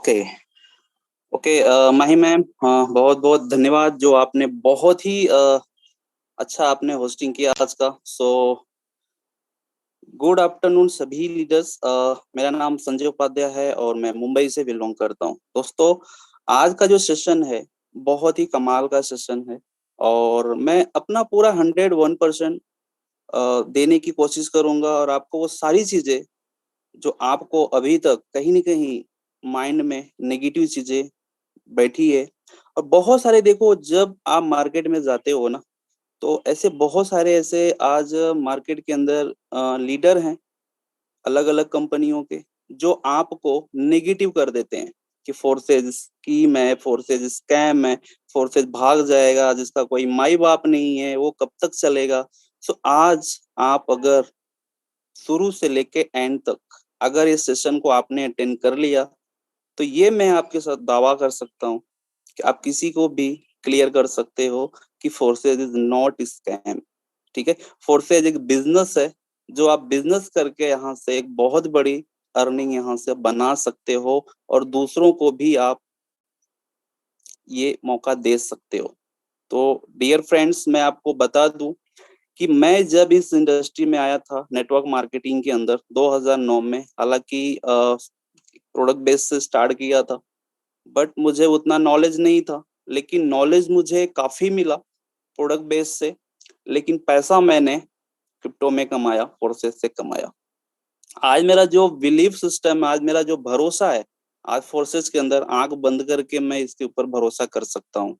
Okay. Okay. माही ma'am, हाँ, बहुत बहुत धन्यवाद जो आपने बहुत ही अच्छा आपने होस्टिंग किया आज का। गुड आफ्टरनून सभी लीडर्स। मेरा नाम संजय उपाध्याय है और मैं मुंबई से बिलोंग करता हूँ। दोस्तों, आज का जो सेशन है बहुत ही कमाल का सेशन है और मैं अपना पूरा 101% देने की कोशिश करूंगा और आपको वो सारी चीजें जो आपको अभी तक कहीं न कहीं माइंड में नेगेटिव चीजें बैठी है। और बहुत सारे, देखो, जब आप मार्केट में जाते हो ना, तो ऐसे बहुत सारे ऐसे आज मार्केट के अंदर लीडर हैं अलग अलग कंपनियों के, जो आपको नेगेटिव कर देते हैं कि फोर्सेज स्कीम है, फोर्सेज स्कैम है, फोर्सेज भाग जाएगा, जिसका कोई माई बाप नहीं है, वो कब तक चलेगा। सो आज आप अगर शुरू से लेके एंड तक अगर इस सेशन को आपने अटेंड कर लिया, तो ये मैं आपके साथ दावा कर सकता हूँ कि आप किसी को भी क्लियर कर सकते हो कि फोर्सेज इज नॉट स्कैम। ठीक है। फोर्सेज एक बिजनेस है, जो आप बिजनेस करके यहाँ से एक बहुत बड़ी अर्निंग यहाँ से बना सकते हो और दूसरों को भी आप ये मौका दे सकते हो। तो डियर फ्रेंड्स, मैं आपको बता दूं कि मैं जब इस इंडस्ट्री में आया था नेटवर्क मार्केटिंग के अंदर 2009 में, हालांकि प्रोडक्ट बेस से स्टार्ट किया था, बट मुझे उतना नॉलेज नहीं था। लेकिन नॉलेज मुझे काफी मिला प्रोडक्ट बेस से। लेकिन पैसा मैंने क्रिप्टो में कमाया, फोर्सेस से कमाया। आज मेरा जो बिलीफ सिस्टम है, आज मेरा जो भरोसा है, आज फोर्सेस के अंदर आंख बंद करके मैं इसके ऊपर भरोसा कर सकता हूँ।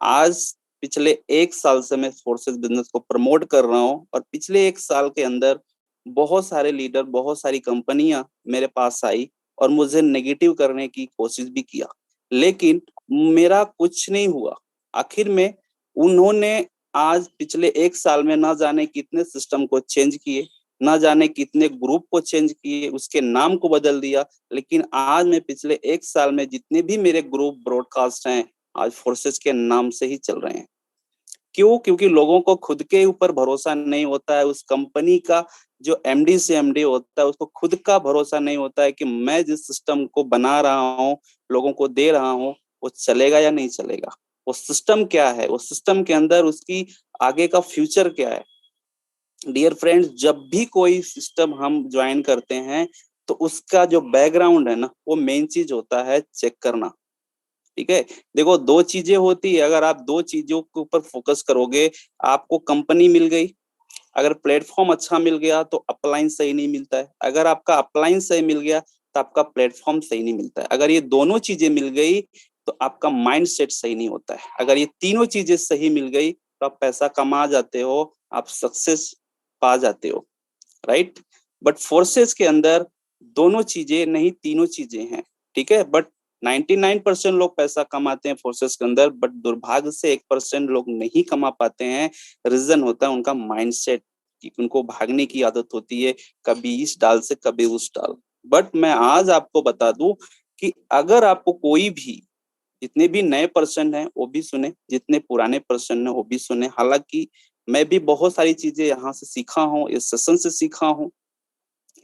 आज पिछले 1 साल से मैं फोर्सेस बिजनेस को प्रमोट कर रहा हूँ और पिछले 1 साल के अंदर बहुत सारे लीडर, बहुत सारी कंपनियां मेरे पास आई और मुझे नेगेटिव करने की कोशिश भी किया, लेकिन मेरा कुछ नहीं हुआ। आखिर में उन्होंने आज पिछले 1 साल में ना जाने कितने सिस्टम को चेंज किए, ना जाने कितने ग्रुप को चेंज किए, उसके नाम को बदल दिया। लेकिन आज मैं पिछले 1 साल में जितने भी मेरे ग्रुप ब्रॉडकास्ट हैं, आज फोर्सेस के नाम से ही चल रहे हैं। क्यों? क्योंकि लोगों को खुद के ऊपर भरोसा नहीं होता है। उस कंपनी का जो एमडी से एमडी होता है, उसको खुद का भरोसा नहीं होता है कि मैं जिस सिस्टम को बना रहा हूँ, लोगों को दे रहा हूँ, वो चलेगा या नहीं चलेगा। वो सिस्टम क्या है, वो सिस्टम के अंदर उसकी आगे का फ्यूचर क्या है। डियर फ्रेंड्स, जब भी कोई सिस्टम हम ज्वाइन करते हैं, तो उसका जो बैकग्राउंड है ना, वो मेन चीज होता है चेक करना। ठीक है। देखो, दो चीजें होती है, अगर आप दो चीजों के ऊपर फोकस करोगे, आपको कंपनी मिल गई, अगर प्लेटफॉर्म अच्छा मिल गया तो अपलाइन सही नहीं मिलता है, अगर आपका अपलाइन सही मिल गया तो आपका प्लेटफॉर्म सही नहीं मिलता है, अगर ये दोनों चीजें मिल गई तो आपका माइंड सेट सही नहीं होता है, अगर ये तीनों चीजें सही मिल गई तो आप पैसा कमा जाते हो, आप सक्सेस पा जाते हो। राइट। बट फोर्सेस के अंदर दोनों चीजें नहीं, तीनों चीजें हैं। ठीक है। बट 99% लोग पैसा कमाते हैं फोर्सेस के अंदर, बट दुर्भाग्य से 1% लोग नहीं कमा पाते हैं। रीजन होता है उनका माइंडसेट, कि उनको भागने की आदत होती है, कभी इस डाल से कभी उस डाल। बट मैं आज आपको बता दूं कि अगर आपको कोई भी, जितने भी नए पर्सन हैं वो भी सुने, जितने पुराने पर्सन हैं वो भी सुने। हालांकि मैं भी बहुत सारी चीजें यहाँ से सीखा हूँ, इस सेशन से सीखा हूँ,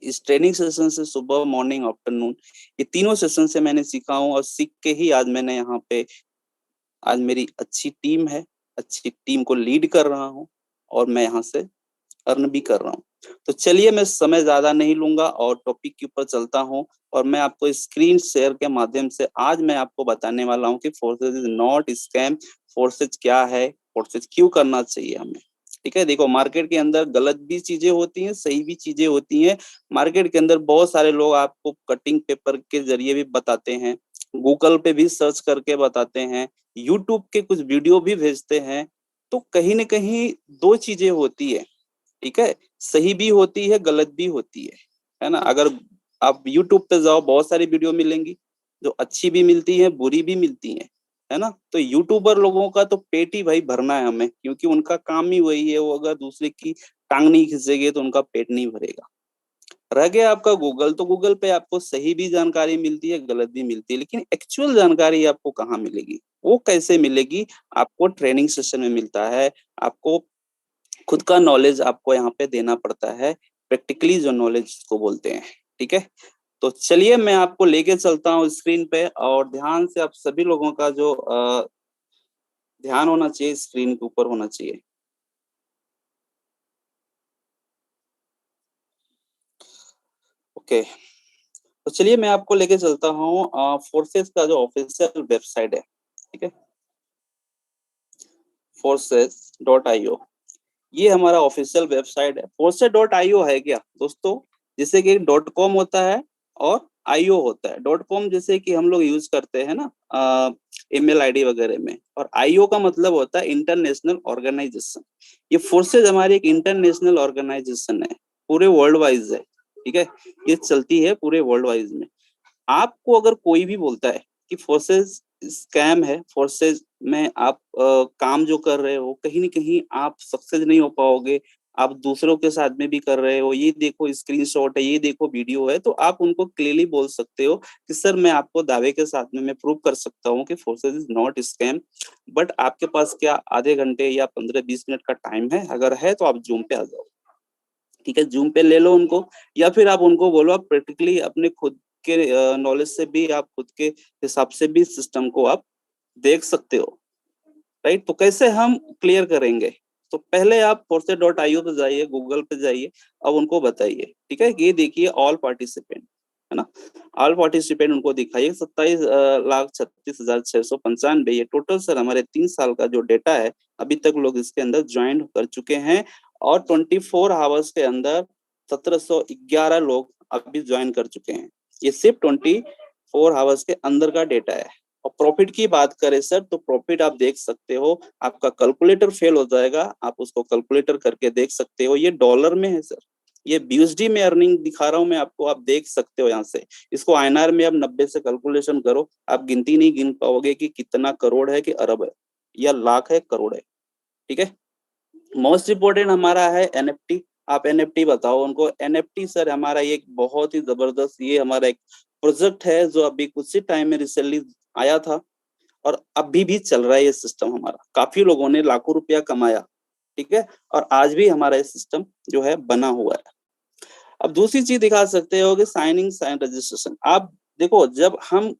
इस ट्रेनिंग सेशन से, सुबह, मॉर्निंग, आफ्टरनून, ये तीनों सेशन से मैंने सीखा हूँ और सीख के ही आज मैंने यहाँ पे, आज मेरी अच्छी टीम है, अच्छी टीम को लीड कर रहा हूँ और मैं यहाँ से अर्न भी कर रहा हूँ। तो चलिए, मैं समय ज्यादा नहीं लूंगा और टॉपिक के ऊपर चलता हूँ। और मैं आपको स्क्रीन शेयर के माध्यम से आज मैं आपको बताने वाला हूँ कि forces is not scam. Forces क्या है, फोर्सेज क्यों करना चाहिए हमें। ठीक है। देखो, मार्केट के अंदर गलत भी चीजें होती हैं, सही भी चीजें होती हैं। मार्केट के अंदर बहुत सारे लोग आपको कटिंग पेपर के जरिए भी बताते हैं, गूगल पे भी सर्च करके बताते हैं, यूट्यूब के कुछ वीडियो भी भेजते हैं। तो कहीं ना कहीं दो चीजें होती है। ठीक है। सही भी होती है, गलत भी होती है ना। अगर आप यूट्यूब पे जाओ, बहुत सारी वीडियो मिलेंगी, जो अच्छी भी मिलती है, बुरी भी मिलती है ना। तो यूट्यूबर लोगों का तो पेट ही भाई भरना है हमें, क्योंकि उनका काम ही वही है। वो अगर दूसरे की टांग नहीं खींचेंगे तो उनका पेट नहीं भरेगा। रह गया आपका गूगल, तो गूगल पे आपको सही भी जानकारी मिलती है, गलत भी मिलती है, लेकिन एक्चुअल जानकारी आपको कहाँ मिलेगी, वो कैसे मिलेगी? आपको ट्रेनिंग सेशन में मिलता है। आपको खुद का नॉलेज आपको यहाँ पे देना पड़ता है, प्रैक्टिकली जो नॉलेज को बोलते हैं। ठीक है। तो चलिए मैं आपको लेके चलता हूँ स्क्रीन पे, और ध्यान से आप सभी लोगों का जो ध्यान होना चाहिए स्क्रीन के ऊपर होना चाहिए। ओके, तो चलिए मैं आपको लेके चलता हूँ फोर्सेस का जो ऑफिशियल वेबसाइट है। ठीक है, forces.io, ये हमारा ऑफिशियल वेबसाइट है। forces.io है क्या दोस्तों, जैसे कि डॉट कॉम होता है और आईओ होता है। डॉट कॉम जैसे कि हम लोग यूज करते हैं ना ईमेल आईडी वगैरह में, और आईओ का मतलब होता है इंटरनेशनल ऑर्गेनाइजेशन। ये फोर्सेज हमारी एक इंटरनेशनल ऑर्गेनाइजेशन है, पूरे वर्ल्ड वाइज है। ठीक है, ये चलती है पूरे वर्ल्ड वाइज में। आपको अगर कोई भी बोलता है कि फोर्सेस स्कैम है, फोर्सेस में आप काम जो कर रहे हो कहीं ना कहीं आप सक्सेस नहीं हो पाओगे, आप दूसरों के साथ में भी कर रहे हो, ये देखो स्क्रीनशॉट है, ये देखो वीडियो है, तो आप उनको क्लियरली बोल सकते हो कि सर मैं आपको दावे के साथ में मैं प्रूव कर सकता हूँ कि forces is not scam. But आपके पास क्या आधे घंटे या 15-20 मिनट का टाइम है? अगर है तो आप जूम पे आ जाओ। ठीक है, जूम पे ले लो उनको, या फिर आप उनको बोलो आप प्रैक्टिकली अपने खुद के नॉलेज से भी, आप खुद के हिसाब से भी सिस्टम को आप देख सकते हो। राइट, तो कैसे हम क्लियर करेंगे? तो पहले आप force.io पे जाइए, गूगल पे जाइए, अब उनको बताइए। ठीक है, ये देखिए ऑल पार्टिसिपेंट, है ना, ऑल पार्टिसिपेंट उनको दिखाइए। 27,36,695 ये टोटल सर हमारे 3 साल का जो डेटा है, अभी तक लोग इसके अंदर ज्वाइन कर चुके हैं, और 24 आवर्स के अंदर 1711 लोग अभी ज्वाइन कर चुके हैं। ये सिर्फ 24 आवर्स के अंदर का डेटा है। और प्रॉफिट की बात करें सर, तो प्रॉफिट आप देख सकते हो, आपका कैलकुलेटर फेल हो जाएगा, आप उसको कैलकुलेटर करके देख सकते हो। ये डॉलर में है सर, ये बीएसडी में अर्निंग दिखा रहा हूं मैं आपको, आप देख सकते हो यहाँ से। इसको आईएनआर में आप 90 से कैलकुलेशन करो, आप गिनती नहीं गिन पाओगे कि कितना करोड़ है कि अरब है या लाख है करोड़ है। ठीक है, मोस्ट इम्पोर्टेंट हमारा है एनएफटी। आप एनएफटी बताओ उनको। एनएफटी सर हमारा ये एक बहुत ही जबरदस्त, ये हमारा एक प्रोजेक्ट है जो अभी कुछ ही टाइम में रिसेंटली आया था, और अभी भी चल रहा है ये सिस्टम हमारा। काफी लोगों ने लाखों रुपया कमाया। ठीक है, और आज भी हमारा ये सिस्टम जो है बना हुआ है। अब दूसरी चीज दिखा सकते हो कि साइनिंग साइन रजिस्ट्रेशन। आप देखो, जब हम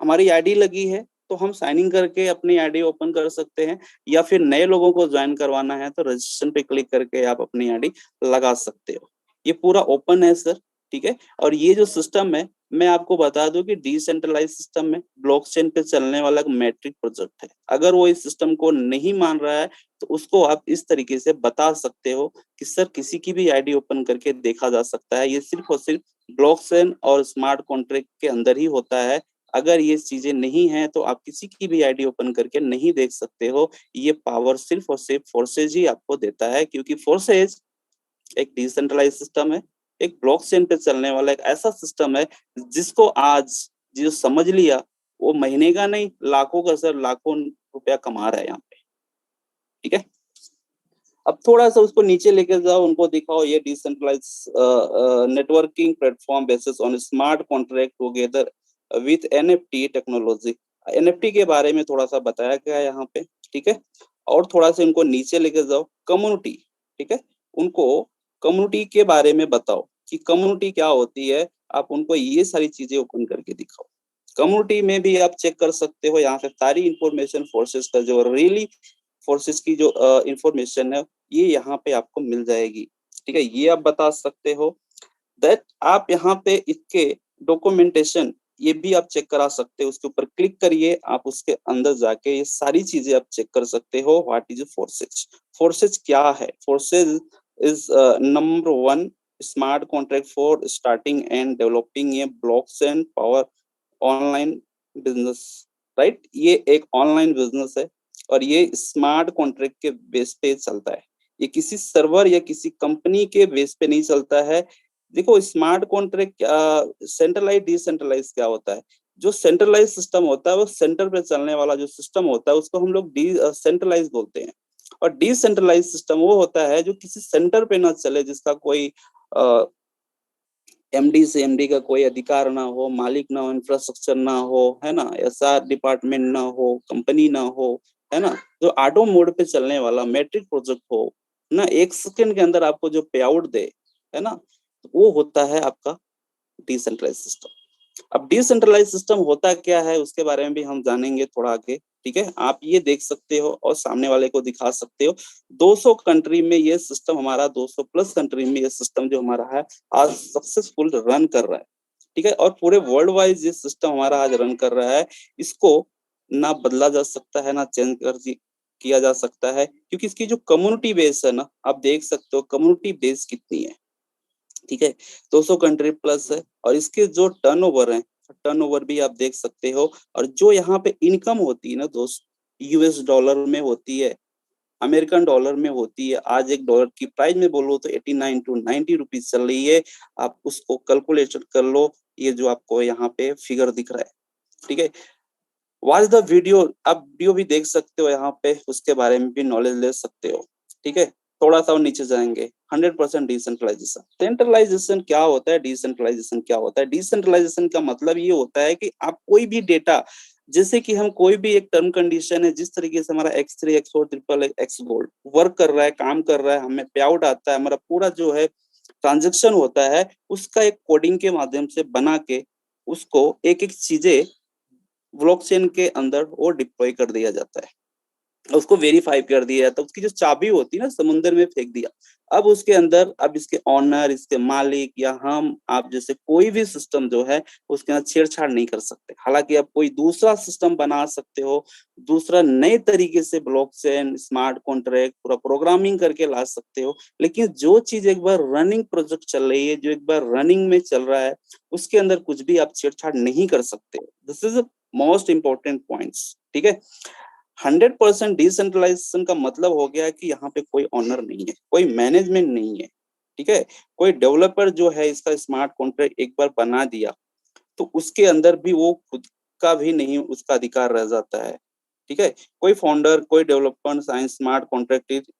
हमारी आईडी लगी है तो हम साइनिंग करके अपनी आईडी ओपन कर सकते हैं, या फिर नए लोगों को ज्वाइन करवाना है तो रजिस्ट्रेशन पे क्लिक करके आप अपनी आईडी लगा सकते हो। ये पूरा ओपन है सर। ठीक है, और ये जो सिस्टम है, मैं आपको बता दूं कि डिसेंट्रलाइज सिस्टम है, ब्लॉकचेन पे चलने वाला एक मैट्रिक प्रोजेक्ट है। अगर वो इस सिस्टम को नहीं मान रहा है तो उसको आप इस तरीके से बता सकते हो कि सर किसी की भी आईडी ओपन करके देखा जा सकता है, ये सिर्फ और सिर्फ ब्लॉकचेन और स्मार्ट कॉन्ट्रैक्ट के अंदर ही होता है। अगर ये चीजें नहीं है तो आप किसी की भी आईडी ओपन करके नहीं देख सकते हो। ये पावर सिर्फ और सिर्फ फोर्सेज ही आपको देता है, क्योंकि फोर्सेज एक डिसेंट्रलाइज सिस्टम है, एक ब्लॉकचेन पे चलने वाला एक ऐसा सिस्टम है जिसको आज जो समझ लिया वो महीने का नहीं लाखों का सर, लाखों रुपया कमा रहा है यहाँ पे। ठीक है, अब थोड़ा सा उसको नीचे लेके जाओ, उनको दिखाओ ये decentralize networking platform basis on smart contract together with NFT technology. NFT के बारे में थोड़ा सा बताया गया है यहाँ पे। ठीक है, और थोड़ा सा इनको नीचे लेके जाओ, कम्युनिटी। ठीक है, उनको कम्युनिटी के बारे में बताओ कि कम्युनिटी क्या होती है, आप उनको ये सारी चीजें ओपन करके दिखाओ। कम्युनिटी में भी आप चेक कर सकते हो, यहाँ पे सारी इंफॉर्मेशन फोर्सेस का जो रियली फोर्सेस की जो इंफॉर्मेशन है ये यहाँ पे आपको मिल जाएगी। ठीक है, ये आप बता सकते हो दैट आप यहाँ पे इसके डॉक्यूमेंटेशन ये भी आप चेक करा सकते हो। उसके ऊपर क्लिक करिए, आप उसके अंदर जाके ये सारी चीजें आप चेक कर सकते हो। What is forces? फोर्सेज क्या है? Forces is number one smart contract for starting and developing a blockchain power online business. Right, ये एक ऑनलाइन बिजनेस है, और ये स्मार्ट कॉन्ट्रैक्ट के बेस पे चलता है। ये किसी सर्वर या किसी कंपनी के बेस पे नहीं चलता है। देखो, स्मार्ट कॉन्ट्रैक्ट सेंट्रलाइज डिसेंट्रलाइज क्या होता है? जो सेंट्रलाइज सिस्टम होता है वो सेंटर पे चलने वाला जो सिस्टम होता है उसको हम लोग सेंट्रलाइज बोलते हैं, और डिसेंट्रलाइज सिस्टम वो होता है जो किसी सेंटर पे ना चले, जिसका कोई एमडी से एमडी का कोई अधिकार ना हो, मालिक ना हो, इंफ्रास्ट्रक्चर ना हो, है ना, एसआर डिपार्टमेंट ना हो, कंपनी ना हो, है ना, जो ऑटो मोड पे चलने वाला मैट्रिक प्रोजेक्ट हो ना, 1 सेकंड के अंदर आपको जो पे आउट दे, है ना, वो होता है आपका डिसेंट्रलाइज सिस्टम। अब डिसेंट्रलाइज सिस्टम होता क्या है उसके बारे में भी हम जानेंगे थोड़ा आगे। ठीक है, आप ये देख सकते हो और सामने वाले को दिखा सकते हो। 200 कंट्री में ये सिस्टम हमारा, 200 प्लस कंट्री में ये सिस्टम जो हमारा है आज सक्सेसफुल रन कर रहा है। ठीक है, और पूरे वर्ल्ड वाइज ये सिस्टम हमारा आज रन कर रहा है। इसको ना बदला जा सकता है, ना चेंज किया जा सकता है, क्योंकि इसकी जो कम्युनिटी बेस है ना, आप देख सकते हो कम्युनिटी बेस कितनी है। ठीक है, 200 कंट्री प्लस है, और इसके जो टर्नओवर है, टर्नओवर भी आप देख सकते हो। और जो यहाँ पे इनकम होती है ना दोस्त, यूएस डॉलर में होती है, अमेरिकन डॉलर में होती है। आज एक डॉलर की प्राइस में बोलो तो 89 टू 90 रुपीज चल रही है। आप उसको कैलकुलेशन कर लो, ये जो आपको यहाँ पे फिगर दिख रहा है। ठीक है, वॉच द वीडियो, आप वीडियो भी देख सकते हो यहाँ पे, उसके बारे में भी नॉलेज ले सकते हो। ठीक है, थोड़ा सा और नीचे जाएंगे। 100% डिसेंट्रलाइजेशन। सेंट्रलाइजेशन क्या होता है, डिसेंट्रलाइजेशन क्या होता है? डिसेंट्रलाइजेशन का मतलब ये होता है कि आप कोई भी डेटा, जैसे कि हम कोई भी एक टर्म कंडीशन है, जिस तरीके से हमारा X3 X4 triple X gold work कर रहा है, काम कर रहा है, हमें पे आउट आता है, हमारा पूरा जो है ट्रांजेक्शन होता है, उसका एक कोडिंग के माध्यम से बना के उसको एक एक चीजें ब्लॉकचेन के अंदर वो डिप्लॉय कर दिया जाता है, उसको वेरीफाई कर दिया जाता है। उसकी जो चाबी होती है ना, समुद्र में फेंक दिया। अब उसके अंदर, अब इसके ऑनर, इसके मालिक या हम आप जैसे कोई भी सिस्टम जो है उसके अंदर छेड़छाड़ नहीं कर सकते। हालांकि आप कोई दूसरा सिस्टम बना सकते हो, दूसरा नए तरीके से ब्लॉकचेन, स्मार्ट कॉन्ट्रैक्ट पूरा प्रोग्रामिंग करके ला सकते हो, लेकिन जो चीज एक बार रनिंग प्रोजेक्ट चल रही है, जो एक बार रनिंग में चल रहा है, उसके अंदर कुछ भी आप छेड़छाड़ नहीं कर सकते। This is most important points. ठीक है, 100% डिसेंट्रलाइजेशन का मतलब हो गया कि यहाँ पे कोई ऑनर नहीं है, कोई मैनेजमेंट नहीं है। ठीक है, कोई डेवलपर जो है इसका स्मार्ट कॉन्ट्रैक्ट एक बार बना दिया तो उसके अंदर भी वो खुद का भी नहीं उसका अधिकार रह जाता है। ठीक है, कोई फाउंडर, कोई डेवलपर साइंस स्मार्ट कॉन्ट्रैक्ट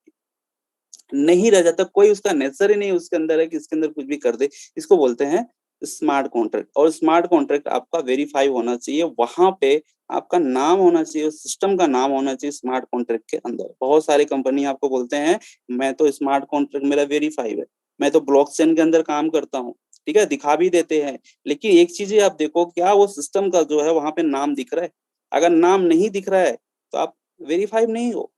नहीं रह जाता, कोई उसका नेचर ही नहीं उसके अंदर है कि इसके अंदर कुछ भी कर दे। इसको बोलते हैं स्मार्ट कॉन्ट्रैक्ट। और स्मार्ट कॉन्ट्रैक्ट आपका वेरीफाई होना चाहिए, वहां पे आपका नाम होना चाहिए, सिस्टम का नाम होना चाहिए स्मार्ट कॉन्ट्रैक्ट के अंदर। बहुत सारी कंपनी आपको बोलते हैं मैं तो स्मार्ट कॉन्ट्रैक्ट मेरा वेरीफाई है, मैं तो ब्लॉकचेन के अंदर काम करता हूँ। ठीक है, दिखा भी देते हैं, लेकिन एक चीज आप देखो, क्या वो सिस्टम का जो है वहां पे नाम दिख रहा है? अगर नाम नहीं दिख रहा है तो आप वेरीफाइड नहीं हो,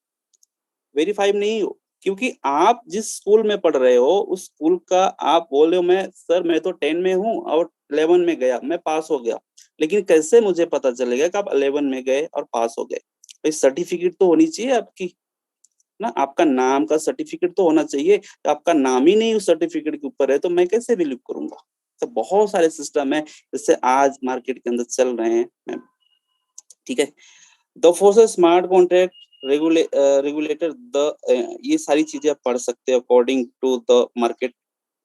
वेरीफाइड नहीं हो। क्योंकि आप जिस स्कूल में पढ़ रहे हो उस स्कूल का आप बोल रहे हो मैं सर मैं तो 10 में हूँ और 11 में गया, मैं पास हो गया, लेकिन कैसे मुझे पता चलेगा कि आप 11 में गए और पास हो गए? तो सर्टिफिकेट तो होनी चाहिए आपकी ना, आपका नाम का सर्टिफिकेट तो होना चाहिए। तो आपका नाम ही नहीं उस सर्टिफिकेट के ऊपर है तो मैं कैसे बिलीव करूंगा? तो बहुत सारे सिस्टम है जैसे आज मार्केट के अंदर चल रहे हैं। ठीक है, the force smart contract regulator the, ये सारी चीजें आप पढ़ सकते हो according to the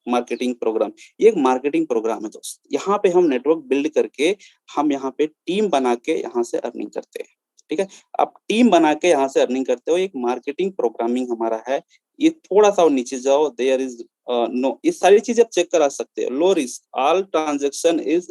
marketing program. ये एक मार्केटिंग प्रोग्राम है दोस्त, यहाँ पे हम नेटवर्क बिल्ड करके हम यहाँ पे टीम बना के यहाँ से अर्निंग करते हैं। ठीक है, आप टीम बना के यहाँ से अर्निंग करते हो, एक मार्केटिंग प्रोग्रामिंग हमारा है। ये थोड़ा सा और नीचे जाओ, देयर इज नो, ये सारी चीजें आप चेक करा सकते हो। Low risk, all transaction is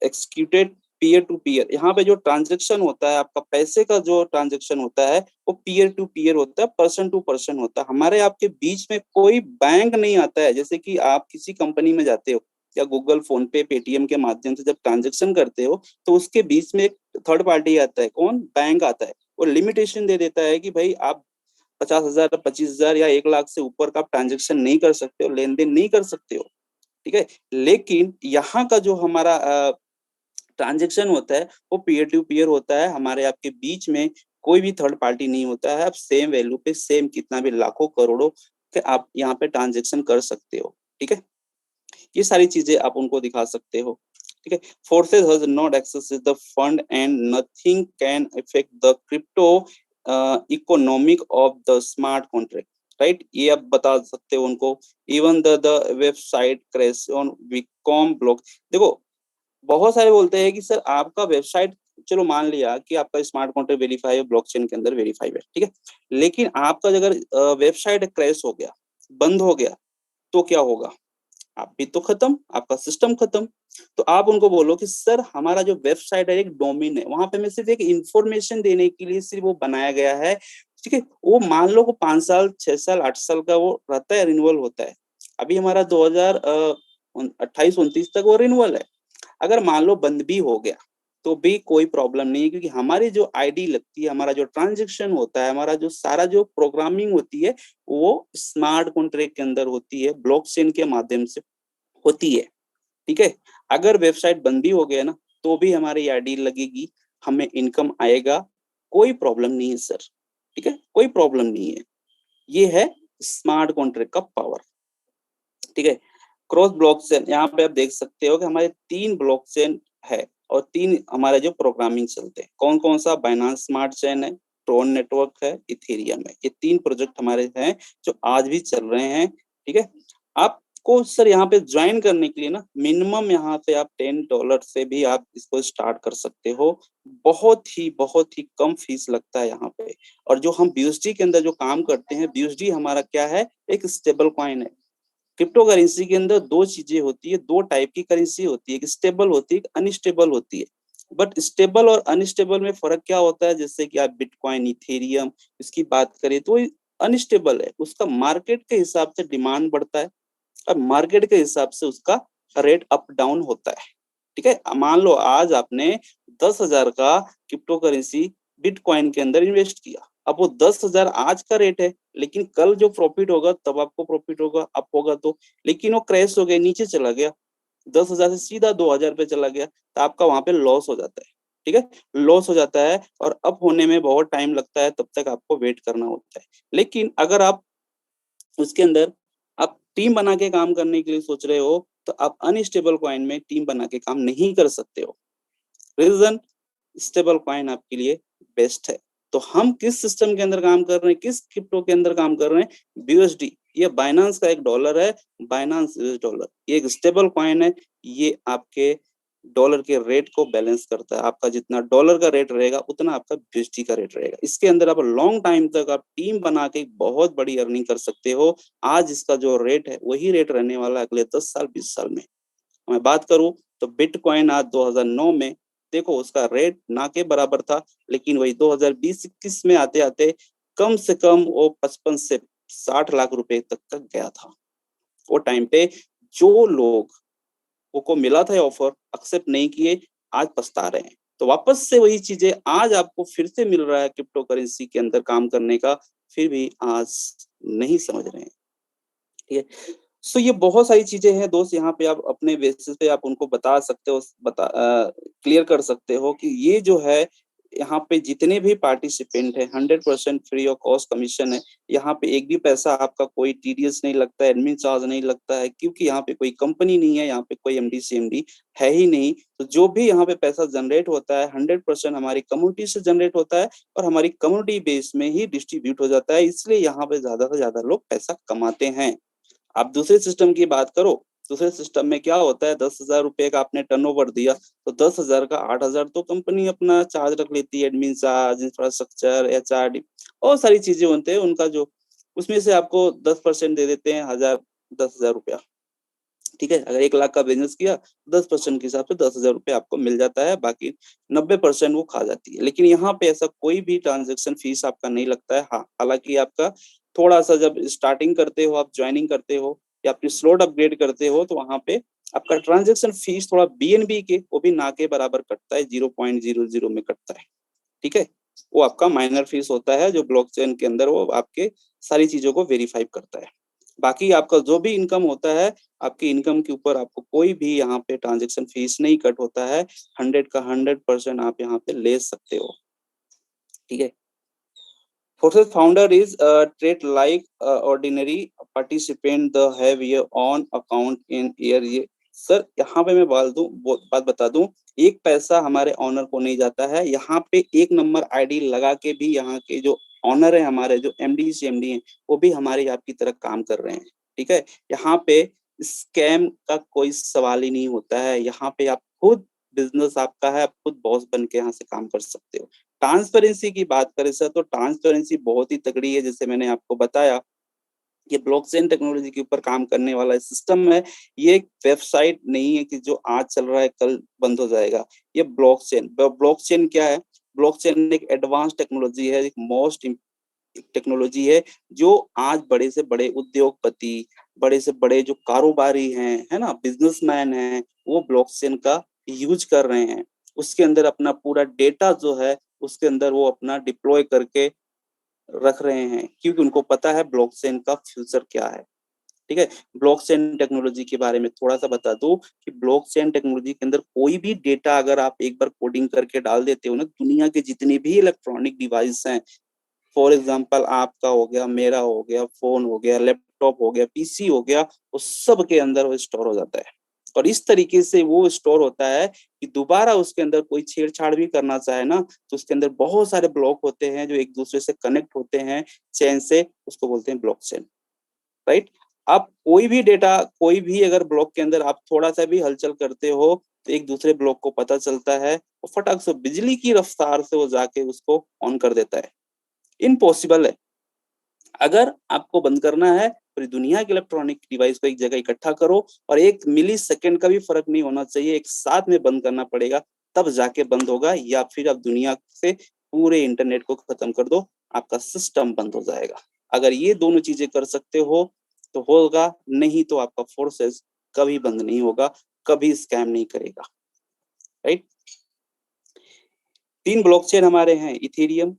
executed peer to peer. यहाँ पे जो ट्रांजेक्शन होता है आपका पैसे का जो ट्रांजेक्शन होता है वो पीयर टू पीयर होता है, पर्सन टू पर्सन होता है। हमारे आपके बीच में कोई बैंक नहीं आता है। जैसे कि आप किसी कंपनी में जाते हो या गूगल, फोन पे, पेटीएम के माध्यम से जब ट्रांजेक्शन करते हो तो उसके बीच में एक थर्ड पार्टी आता है। कौन? बैंक आता है। वो लिमिटेशन दे देता है कि भाई आप 50,000, 25,000 या 1 लाख से ऊपर का आप ट्रांजेक्शन नहीं कर सकते हो, लेन देन नहीं कर सकते हो। ठीक है, लेकिन यहाँ का जो हमारा ट्रांजेक्शन होता है वो पीयर टू पीयर होता है, हमारे आपके बीच में कोई भी थर्ड पार्टी नहीं होता है। आप सेम वैल्यू पे सेम कितना भी लाखों करोड़ों के आप यहाँ पे ट्रांजेक्शन कर सकते हो। ठीक है, ये सारी चीजें आप उनको दिखा सकते हो। ठीक है, forces has not access the fund and nothing can affect the crypto economic of the smart contract. Right, ये आप बता सकते हो उनको। Even the website crash on become block. देखो, बहुत सारे बोलते हैं कि सर आपका वेबसाइट, चलो मान लिया कि आपका स्मार्ट कॉन्ट्रैक्ट वेरीफाई है, ब्लॉकचेन के अंदर वेरीफाई है, ठीक है, लेकिन आपका अगर वेबसाइट क्रैश हो गया, बंद हो गया, तो क्या होगा? आप भी तो खत्म, आपका सिस्टम खत्म। तो आप उनको बोलो कि सर हमारा जो वेबसाइट है एक डोमेन है, वहां पे मैं सिर्फ एक इंफॉर्मेशन देने के लिए सिर्फ वो बनाया गया है। ठीक है, वो मान लो को 5 साल, 6 साल, 8 साल का वो रहता है, रिन्यूअल होता है। अभी हमारा 2000 28-29 तक वो रिन्यूअल है। अगर मान लो बंद भी हो गया तो भी कोई प्रॉब्लम नहीं है, क्योंकि हमारी जो आईडी लगती है, हमारा जो ट्रांजेक्शन होता है, हमारा जो सारा जो प्रोग्रामिंग होती है वो स्मार्ट कॉन्ट्रैक्ट के अंदर होती है, ब्लॉकचेन के माध्यम से होती है। ठीक है, अगर वेबसाइट बंद भी हो गया ना तो भी हमारी आईडी लगेगी, हमें इनकम आएगा, कोई प्रॉब्लम नहीं है सर। ठीक है, कोई प्रॉब्लम नहीं है। ये है स्मार्ट कॉन्ट्रैक्ट का पावर। ठीक है, क्रॉस ब्लॉकचेन, यहाँ पे आप देख सकते हो कि हमारे 3 ब्लॉकचेन है और 3 हमारे जो प्रोग्रामिंग चलते हैं। कौन कौन सा? बाइनेंस स्मार्ट चेन है, ट्रोन नेटवर्क है, इथेरियम है। ये 3 प्रोजेक्ट हमारे हैं जो आज भी चल रहे हैं। ठीक है, आपको सर यहाँ पे ज्वाइन करने के लिए ना मिनिमम यहाँ पे आप $10 से भी आप इसको स्टार्ट कर सकते हो। बहुत ही कम फीस लगता है यहाँ पे। और जो हम BUSD के अंदर जो काम करते हैं, BUSD हमारा क्या है? एक स्टेबल कॉइन है। क्रिप्टो करेंसी के अंदर 2 चीजें होती है, 2 टाइप की करेंसी होती है, एक स्टेबल होती है, एक अनस्टेबल होती है। बट स्टेबल और अनस्टेबल में फर्क क्या होता है? जैसे कि आप बिटकॉइन, इथेरियम इसकी बात करें तो अनस्टेबल है, उसका मार्केट के हिसाब से डिमांड बढ़ता है और मार्केट के हिसाब से उसका रेट अप डाउन होता है। ठीक है, मान लो आज आपने 10,000 का क्रिप्टो करेंसी बिटकॉइन के अंदर इन्वेस्ट किया, अब वो 10,000 आज का रेट है, लेकिन कल जो प्रॉफिट होगा तब आपको प्रॉफिट होगा, अप होगा तो। लेकिन वो क्रैश हो गया, नीचे चला गया, 10,000 से सीधा 2,000 पे चला गया, तो आपका वहां पे लॉस हो जाता है। ठीक है, लॉस हो जाता है और अप होने में बहुत टाइम लगता है, तब तक आपको वेट करना होता है। लेकिन अगर आप उसके अंदर आप टीम बना के काम करने के लिए सोच रहे हो, तो आप अनस्टेबल कॉइन में टीम बना के काम नहीं कर सकते हो। रीजन, स्टेबल कॉइन आपके लिए बेस्ट है। तो हम किस सिस्टम के अंदर काम कर रहे हैं, किस क्रिप्टो के अंदर काम कर रहे हैं? BUSD, ये बाइनेंस का एक डॉलर है, बाइनेंस यूएस डॉलर, ये एक स्टेबल कॉइन है। ये आपके डॉलर के रेट को बैलेंस करता है। आपका जितना डॉलर का रेट रहेगा उतना आपका BUSD का रेट रहेगा। इसके अंदर आप लॉन्ग टाइम तक आप टीम बना के बहुत बड़ी अर्निंग कर सकते हो। आज इसका जो रेट है वही रेट रहने वाला है अगले 10 साल 20 साल में। मैं बात करूं तो बिटकॉइन आज 2009 में देखो उसका रेट ना के बराबर था, लेकिन वही 2020-21 में आते आते कम से कम वो 55 से 60 लाख रुपए तक गया था। वो टाइम पे जो लोग को मिला था ऑफर, एक्सेप्ट नहीं किए, आज पछता रहे हैं। तो वापस से वही चीजें आज आपको फिर से मिल रहा है क्रिप्टो करेंसी के अंदर काम करने का, फिर भी आज नहीं समझ रहे हैं। ठीक है, सो ये बहुत सारी चीजें हैं दोस्त, यहाँ पे आप अपने बेसिस पे आप उनको बता सकते हो, क्लियर कर सकते हो कि ये जो है यहाँ पे जितने भी पार्टिसिपेंट है 100% फ्री ऑफ कॉस्ट कमीशन है। यहाँ पे एक भी पैसा आपका कोई TDS नहीं लगता है, एडमिन चार्ज नहीं लगता है, क्योंकि यहाँ पे कोई कंपनी नहीं है, यहाँ पे कोई MD CMD है ही नहीं। तो जो भी यहाँ पे पैसा जनरेट होता है 100% हमारी कम्युनिटी से जनरेट होता है और हमारी कम्युनिटी बेस में ही डिस्ट्रीब्यूट हो जाता है, इसलिए यहाँ पे ज्यादा से ज्यादा लोग पैसा कमाते हैं। आप दूसरे सिस्टम की बात करो, दूसरे सिस्टम में क्या होता है? 10,000 रुपए का आपने टर्नओवर दिया तो 10,000 का 8,000 तो कंपनी अपना चार्ज रख लेती है, एडमिन चार्ज, इंफ्रास्ट्रक्चर, HR, और सारी चीजें होते हैं उनका, जो उसमें से आपको 10% दे देते हैं, 10,000 रुपया। ठीक है, अगर 1 लाख का बिजनेस किया 10% के हिसाब से 10,000 रुपये आपको मिल जाता है, बाकी 90% वो खा जाती है। लेकिन यहाँ पे ऐसा कोई भी ट्रांजेक्शन फीस आपका नहीं लगता है। हाँ, हालांकि आपका थोड़ा सा जब स्टार्टिंग करते हो, आप ज्वाइनिंग करते हो या अपनी स्लॉट अपग्रेड करते हो, तो वहां पे आपका ट्रांजेक्शन फीस थोड़ा BNB के वो भी ना के बराबर कटता है, 0.00 में कटता है। ठीक है, वो आपका माइनर फीस होता है जो ब्लॉकचेन के अंदर वो आपके सारी चीजों को वेरीफाई करता है। बाकी आपका जो भी इनकम होता है, आपकी इनकम के ऊपर आपको कोई भी यहाँ पे ट्रांजेक्शन फीस नहीं कट होता है। 100 का 100% आप यहाँ पे ले सकते हो। ठीक है, Forces founder is treat like ordinary participant the have your own account in year। ये सर यहाँ पे मैं बात बता दूं, एक पैसा हमारे ऑनर को नहीं जाता है। यहाँ पे एक नंबर आईडी लगा के भी यहाँ के जो ऑनर है, हमारे जो MD CMD हैं, वो भी हमारे आपकी तरह काम कर रहे हैं। ठीक है, यहाँ पे स्कैम का कोई सवाल ही नहीं होता है। यहाँ पे आप खुद बिजनेस आपका है, आप खुद बॉस बन के यहाँ से काम कर सकते हो। ट्रांसपेरेंसी की बात करें सर, तो ट्रांसपेरेंसी बहुत ही तगड़ी है। जैसे मैंने आपको बताया, ये ब्लॉकचेन टेक्नोलॉजी के ऊपर काम करने वाला सिस्टम है। ये एक वेबसाइट नहीं है कि जो आज चल रहा है कल बंद हो जाएगा। ये ब्लॉकचेन क्या है? ब्लॉकचेन एक एडवांस टेक्नोलॉजी है, एक मोस्ट टेक्नोलॉजी है, जो आज बड़े से बड़े उद्योगपति, बड़े से बड़े जो कारोबारी हैं, है ना, बिजनेसमैन हैं, वो ब्लॉकचेन का यूज कर रहे हैं। उसके अंदर अपना पूरा डेटा जो है उसके अंदर वो अपना डिप्लॉय करके रख रहे हैं, क्योंकि उनको पता है ब्लॉकचेन का फ्यूचर क्या है। ठीक है। ब्लॉकचेन टेक्नोलॉजी के बारे में थोड़ा सा बता दूं कि ब्लॉकचेन टेक्नोलॉजी के अंदर कोई भी डेटा अगर आप एक बार कोडिंग करके डाल देते हो ना, दुनिया के जितने भी इलेक्ट्रॉनिक डिवाइस हैं, फॉर एग्जांपल आपका हो गया, मेरा हो गया, फोन हो गया, लैपटॉप हो गया, पीसी हो गया, उस सब के अंदर वो स्टोर हो जाता है। और इस तरीके से वो स्टोर होता है कि दोबारा उसके अंदर कोई छेड़छाड़ भी करना चाहे ना, तो उसके अंदर बहुत सारे ब्लॉक होते हैं जो एक दूसरे से कनेक्ट होते हैं चेन से, उसको बोलते हैं ब्लॉकचेन। राइट। आप कोई भी डेटा, कोई भी अगर ब्लॉक के अंदर आप थोड़ा सा भी हलचल करते हो तो एक दूसरे ब्लॉक को पता चलता है और फटाक से बिजली की रफ्तार से वो जाके उसको ऑन कर देता है। इम्पॉसिबल है। अगर आपको बंद करना है, पूरी दुनिया के इलेक्ट्रॉनिक डिवाइस को एक जगह इकट्ठा करो और 1 मिली सेकेंड का भी फर्क नहीं होना चाहिए, एक साथ में बंद करना पड़ेगा, तब जाके बंद होगा। या फिर आप दुनिया से पूरे इंटरनेट को खत्म कर दो, आपका सिस्टम बंद हो जाएगा। अगर ये दोनों चीजें कर सकते हो तो होगा, नहीं तो आपका फोर्सेस कभी बंद नहीं होगा, कभी स्कैम नहीं करेगा। राइट। 3 ब्लॉकचेन हमारे हैं, इथेरियम,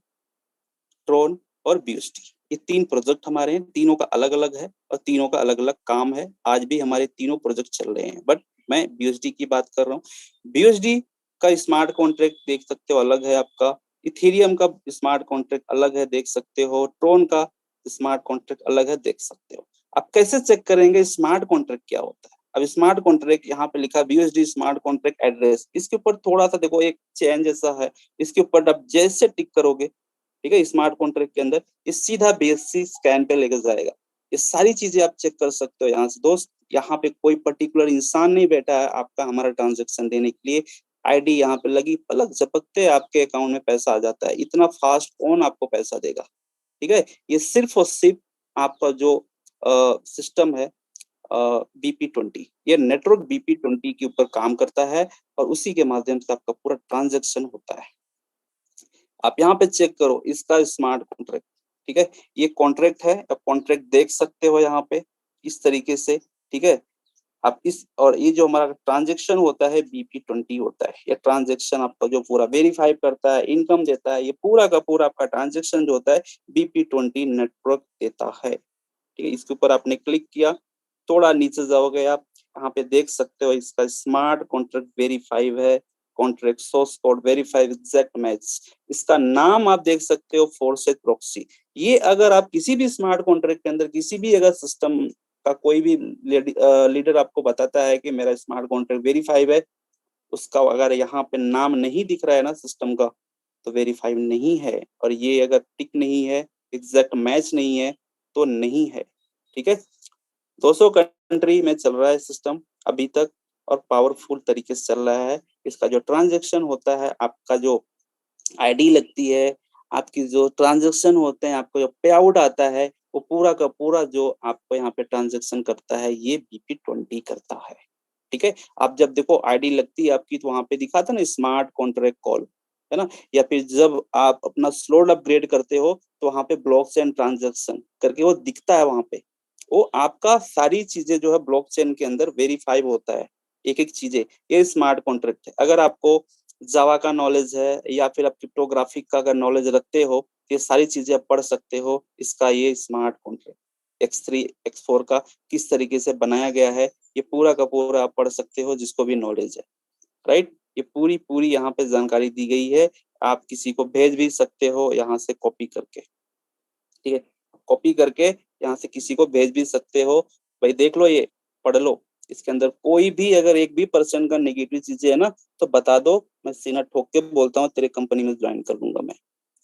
ट्रोन और बीएसटी। ये 3 प्रोजेक्ट हमारे हैं, तीनों का अलग अलग है और तीनों का अलग अलग काम है। आज भी हमारे तीनों प्रोजेक्ट चल रहे हैं, बट मैं बीएसडी की बात कर रहा हूँ। बीएसडी का स्मार्ट कॉन्ट्रैक्ट देख सकते हो अलग है आपका, इथेरियम का स्मार्ट कॉन्ट्रैक्ट अलग है, देख सकते हो, ट्रोन का स्मार्ट कॉन्ट्रैक्ट अलग है, देख सकते हो। आप कैसे चेक करेंगे स्मार्ट कॉन्ट्रैक्ट क्या होता है? अब स्मार्ट कॉन्ट्रैक्ट यहाँ पे लिखा बीएसडी स्मार्ट कॉन्ट्रैक्ट एड्रेस, इसके ऊपर थोड़ा सा देखो एक चैन जैसा है, इसके ऊपर आप जैसे टिक करोगे, ठीक है, स्मार्ट कॉन्ट्रैक्ट के अंदर ये सीधा बीएससी स्कैन पे लेकर जाएगा। ये सारी चीजें आप चेक कर सकते हो यहाँ से दोस्त। यहाँ पे कोई पर्टिकुलर इंसान नहीं बैठा है आपका हमारा ट्रांजेक्शन देने के लिए। आईडी यहाँ पे लगी, पलक झपकते आपके अकाउंट में पैसा आ जाता है। इतना फास्ट कौन आपको पैसा देगा? ठीक है। ये सिर्फ और सिर्फ आपका जो सिस्टम है BP20, ये नेटवर्क BP20 के ऊपर काम करता है और उसी के माध्यम से आपका पूरा ट्रांजेक्शन होता है। आप यहाँ पे चेक करो इसका स्मार्ट कॉन्ट्रैक्ट, ठीक है, ये कॉन्ट्रैक्ट है, आप कॉन्ट्रैक्ट देख सकते हो यहाँ पे इस तरीके से। ठीक है। आप इस, और ये जो हमारा ट्रांजेक्शन होता है BP20 होता है, ये ट्रांजेक्शन आपका जो पूरा वेरीफाई करता है, इनकम देता है, ये पूरा का पूरा आपका ट्रांजेक्शन जो होता है BP20 नेटवर्क देता है। ठीक है। इसके ऊपर आपने क्लिक किया, थोड़ा नीचे जाओगे आप, यहाँ पे देख सकते हो इसका स्मार्ट कॉन्ट्रैक्ट वेरीफाई है, contract source code verify exact match. इसका नाम आप देख सकते हो, फोर्सेट प्रॉक्सी। ये अगर आप किसी भी स्मार्ट कॉन्ट्रैक्ट के अंदर किसी भी अगर सिस्टम का कोई भी लीडर आपको बताता है कि मेरा स्मार्ट कॉन्ट्रैक्ट वेरीफाइड है, उसका अगर यहाँ पे नाम नहीं दिख रहा है ना सिस्टम का, तो वेरीफाइड नहीं है। और ये अगर टिक नहीं है, एग्जैक्ट मैच नहीं है, तो नहीं है। ठीक है। 200 कंट्री में चल रहा है सिस्टम अभी तक और पावरफुल तरीके से चल रहा है। इसका जो ट्रांजेक्शन होता है, आपका जो आईडी लगती है, आपकी जो ट्रांजेक्शन होते हैं, आपको जो पे आउट आता है, वो पूरा का पूरा जो आपको यहाँ पे ट्रांजेक्शन करता है, ये BP20 करता है। ठीक है। आप जब देखो आईडी लगती है आपकी, तो वहां पे दिखाता ना स्मार्ट कॉन्ट्रैक्ट कॉल, है ना, या फिर जब आप अपना स्लोड अपग्रेड करते हो तो वहां पे ब्लॉकचेन ट्रांजेक्शन करके वो दिखता है वहां पे। वो आपका सारी चीजें जो है ब्लॉकचेन के अंदर वेरीफाई होता है, एक एक चीजें। ये स्मार्ट कॉन्ट्रैक्ट है। अगर आपको जावा का नॉलेज है या फिर आप क्रिप्टोग्राफिक का अगर नॉलेज रखते हो, ये सारी चीजें आप पढ़ सकते हो। इसका ये स्मार्ट कॉन्ट्रैक्ट X3 X4 का किस तरीके से बनाया गया है, ये पूरा का पूरा आप पढ़ सकते हो जिसको भी नॉलेज है। राइट। ये पूरी पूरी यहाँ पे जानकारी दी गई है। आप किसी को भेज भी सकते हो यहाँ से कॉपी करके। ठीक है। कॉपी करके यहाँ से किसी को भेज भी सकते हो। भाई देख लो, ये पढ़ लो, इसके अंदर कोई भी अगर 1 भी % का नेगेटिव चीजें है ना, तो बता दो, मैं सीना ठोक के बोलता हूँ तेरे कंपनी में ज्वाइन कर लूंगा मैं।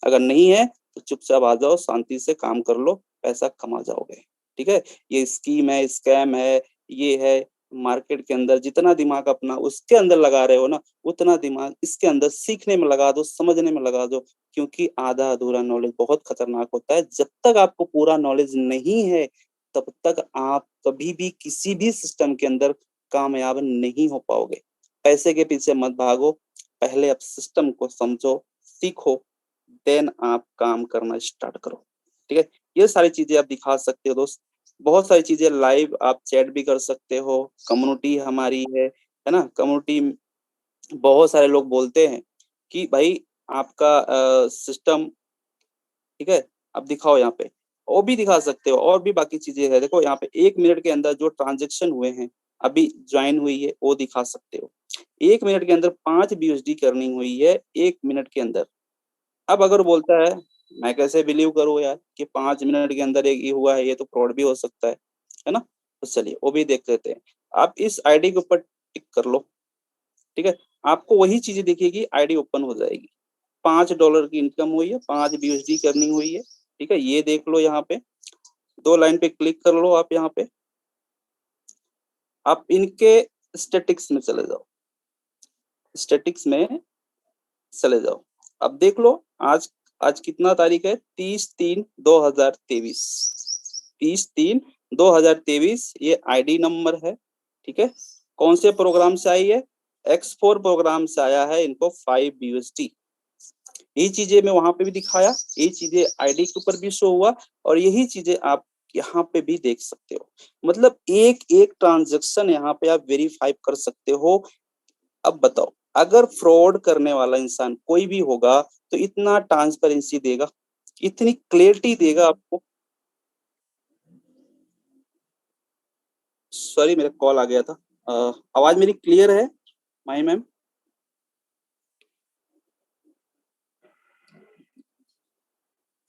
अगर नहीं है तो चुपचाप आ जाओ, शांति से काम कर लो, पैसा कमा जाओगे। ठीक है। ये स्कीम है, स्कैम है, ये है। मार्केट के अंदर जितना दिमाग अपना उसके अंदर लगा रहे हो ना, उतना दिमाग इसके अंदर सीखने में लगा दो, समझने में लगा दो। क्योंकि आधा अधूरा नॉलेज बहुत खतरनाक होता है। जब तक आपको पूरा नॉलेज नहीं है, तब तक आप कभी भी किसी भी सिस्टम के अंदर कामयाब नहीं हो पाओगे। पैसे के पीछे मत भागो, पहले आप सिस्टम को समझो, सीखो, देन आप काम करना स्टार्ट करो। ठीक है। ये सारी चीजें आप दिखा सकते हो दोस्त। बहुत सारी चीजें लाइव आप चैट भी कर सकते हो। कम्युनिटी हमारी है ना। कम्युनिटी बहुत सारे लोग बोलते हैं कि भाई आपका सिस्टम ठीक है, आप दिखाओ यहाँ पे। और भी दिखा सकते हो, और भी बाकी चीजें है। देखो यहाँ पे 1 मिनट के अंदर जो ट्रांजेक्शन हुए हैं, अभी ज्वाइन हुई है, वो दिखा सकते हो। 1 मिनट के अंदर 5 BUSD करनी हुई है, 1 मिनट के अंदर। अब अगर बोलता है मैं कैसे बिलीव करूँ यार कि 5 मिनट के अंदर एक ये हुआ है, ये तो फ्रॉड भी हो सकता है ना। तो चलिए वो भी देख लेते हैं। आप इस आईडी के ऊपर टिक कर लो, ठीक है। आपको वही चीजें दिखेगी, आईडी ओपन हो जाएगी। $5 की इनकम हुई है, 5 BUSD करनी हुई है, ठीक है। ये देख लो यहाँ पे, 2 लाइन पे क्लिक कर लो आप। यहाँ पे आप इनके स्टेटिक्स में चले जाओ, स्टेटिक्स में चले जाओ। अब देख लो आज, आज कितना तारीख है, 30/3/2023। 30/3/2023 ये आईडी नंबर है, ठीक है। कौन से प्रोग्राम से आई है, X4 प्रोग्राम से आया है इनको 5 BUSD। ये चीजें मैं वहां पे भी दिखाया, ये चीजें आईडी के ऊपर भी शो हुआ, और यही चीजें आप यहाँ पे भी देख सकते हो। मतलब एक एक ट्रांजेक्शन यहाँ पे आप वेरीफाई कर सकते हो। अब बताओ, अगर फ्रॉड करने वाला इंसान कोई भी होगा तो इतना ट्रांसपेरेंसी देगा, इतनी क्लियरिटी देगा आपको। सॉरी मेरा कॉल आ गया था। आवाज मेरी क्लियर है माई मैम?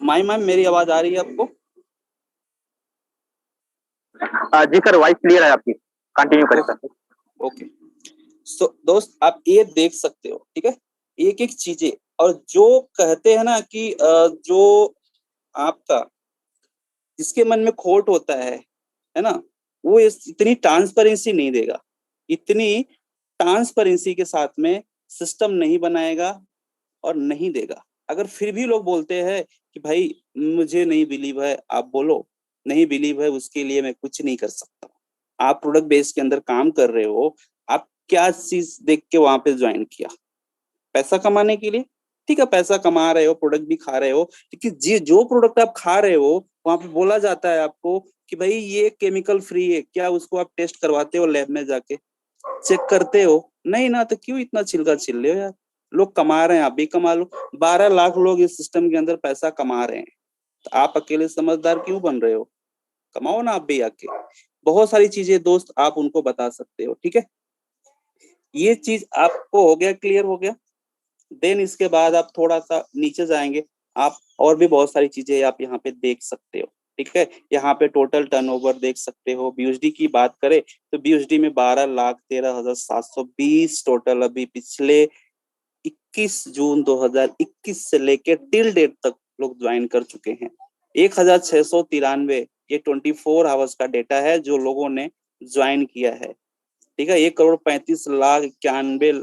माई मैम मेरी आवाज आ रही है आपको? जी सर, वॉइस क्लियर है आपकी, कंटिन्यू करें सर। ओके। सो दोस्त आप ये देख सकते हो, ठीक है, एक एक चीजें। और जो कहते हैं ना कि जो आपका जिसके मन में खोट होता है ना, वो इतनी ट्रांसपेरेंसी नहीं देगा, इतनी ट्रांसपेरेंसी के साथ में सिस्टम नहीं बनाएगा और नहीं देगा। अगर फिर भी लोग बोलते हैं कि भाई मुझे नहीं बिलीव है, आप बोलो नहीं बिलीव है, उसके लिए मैं कुछ नहीं कर सकता। आप प्रोडक्ट बेस के अंदर काम कर रहे हो, आप क्या चीज देख के वहां पे ज्वाइन किया? पैसा कमाने के लिए, ठीक है, पैसा कमा रहे हो, प्रोडक्ट भी खा रहे हो, लेकिन जी जो प्रोडक्ट आप खा रहे हो वहां पे बोला जाता है आपको कि भाई ये केमिकल फ्री है, क्या उसको आप टेस्ट करवाते हो लैब में जाके, चेक करते हो? नहीं ना, तो क्यों इतना चिल्का चिल्ले हो यार। लोग कमा रहे हैं, आप भी कमा लो। 12 लाख लोग इस सिस्टम के अंदर पैसा कमा रहे हैं, तो आप अकेले समझदार क्यों बन रहे हो? कमाओ ना आप भी आके। बहुत सारी चीजें दोस्त आप उनको बता सकते हो, ठीक है। ये चीज आपको हो गया, क्लियर हो गया। देन इसके बाद आप थोड़ा सा नीचे जाएंगे, आप और भी बहुत सारी चीजें आप यहाँ पे देख सकते हो, ठीक है। यहाँ पे टोटल टर्नओवर देख सकते हो। बीयूएसडी की बात करें तो बीयूएसडी में 12,13,720 टोटल अभी पिछले 21 जून 2021 से लेके टिल डेट तक लोग ज्वाइन कर चुके हैं। 1,693 ये 24 आवर्स का डेटा है जो लोगों ने ज्वाइन किया है, ठीक है। 1,35,91,91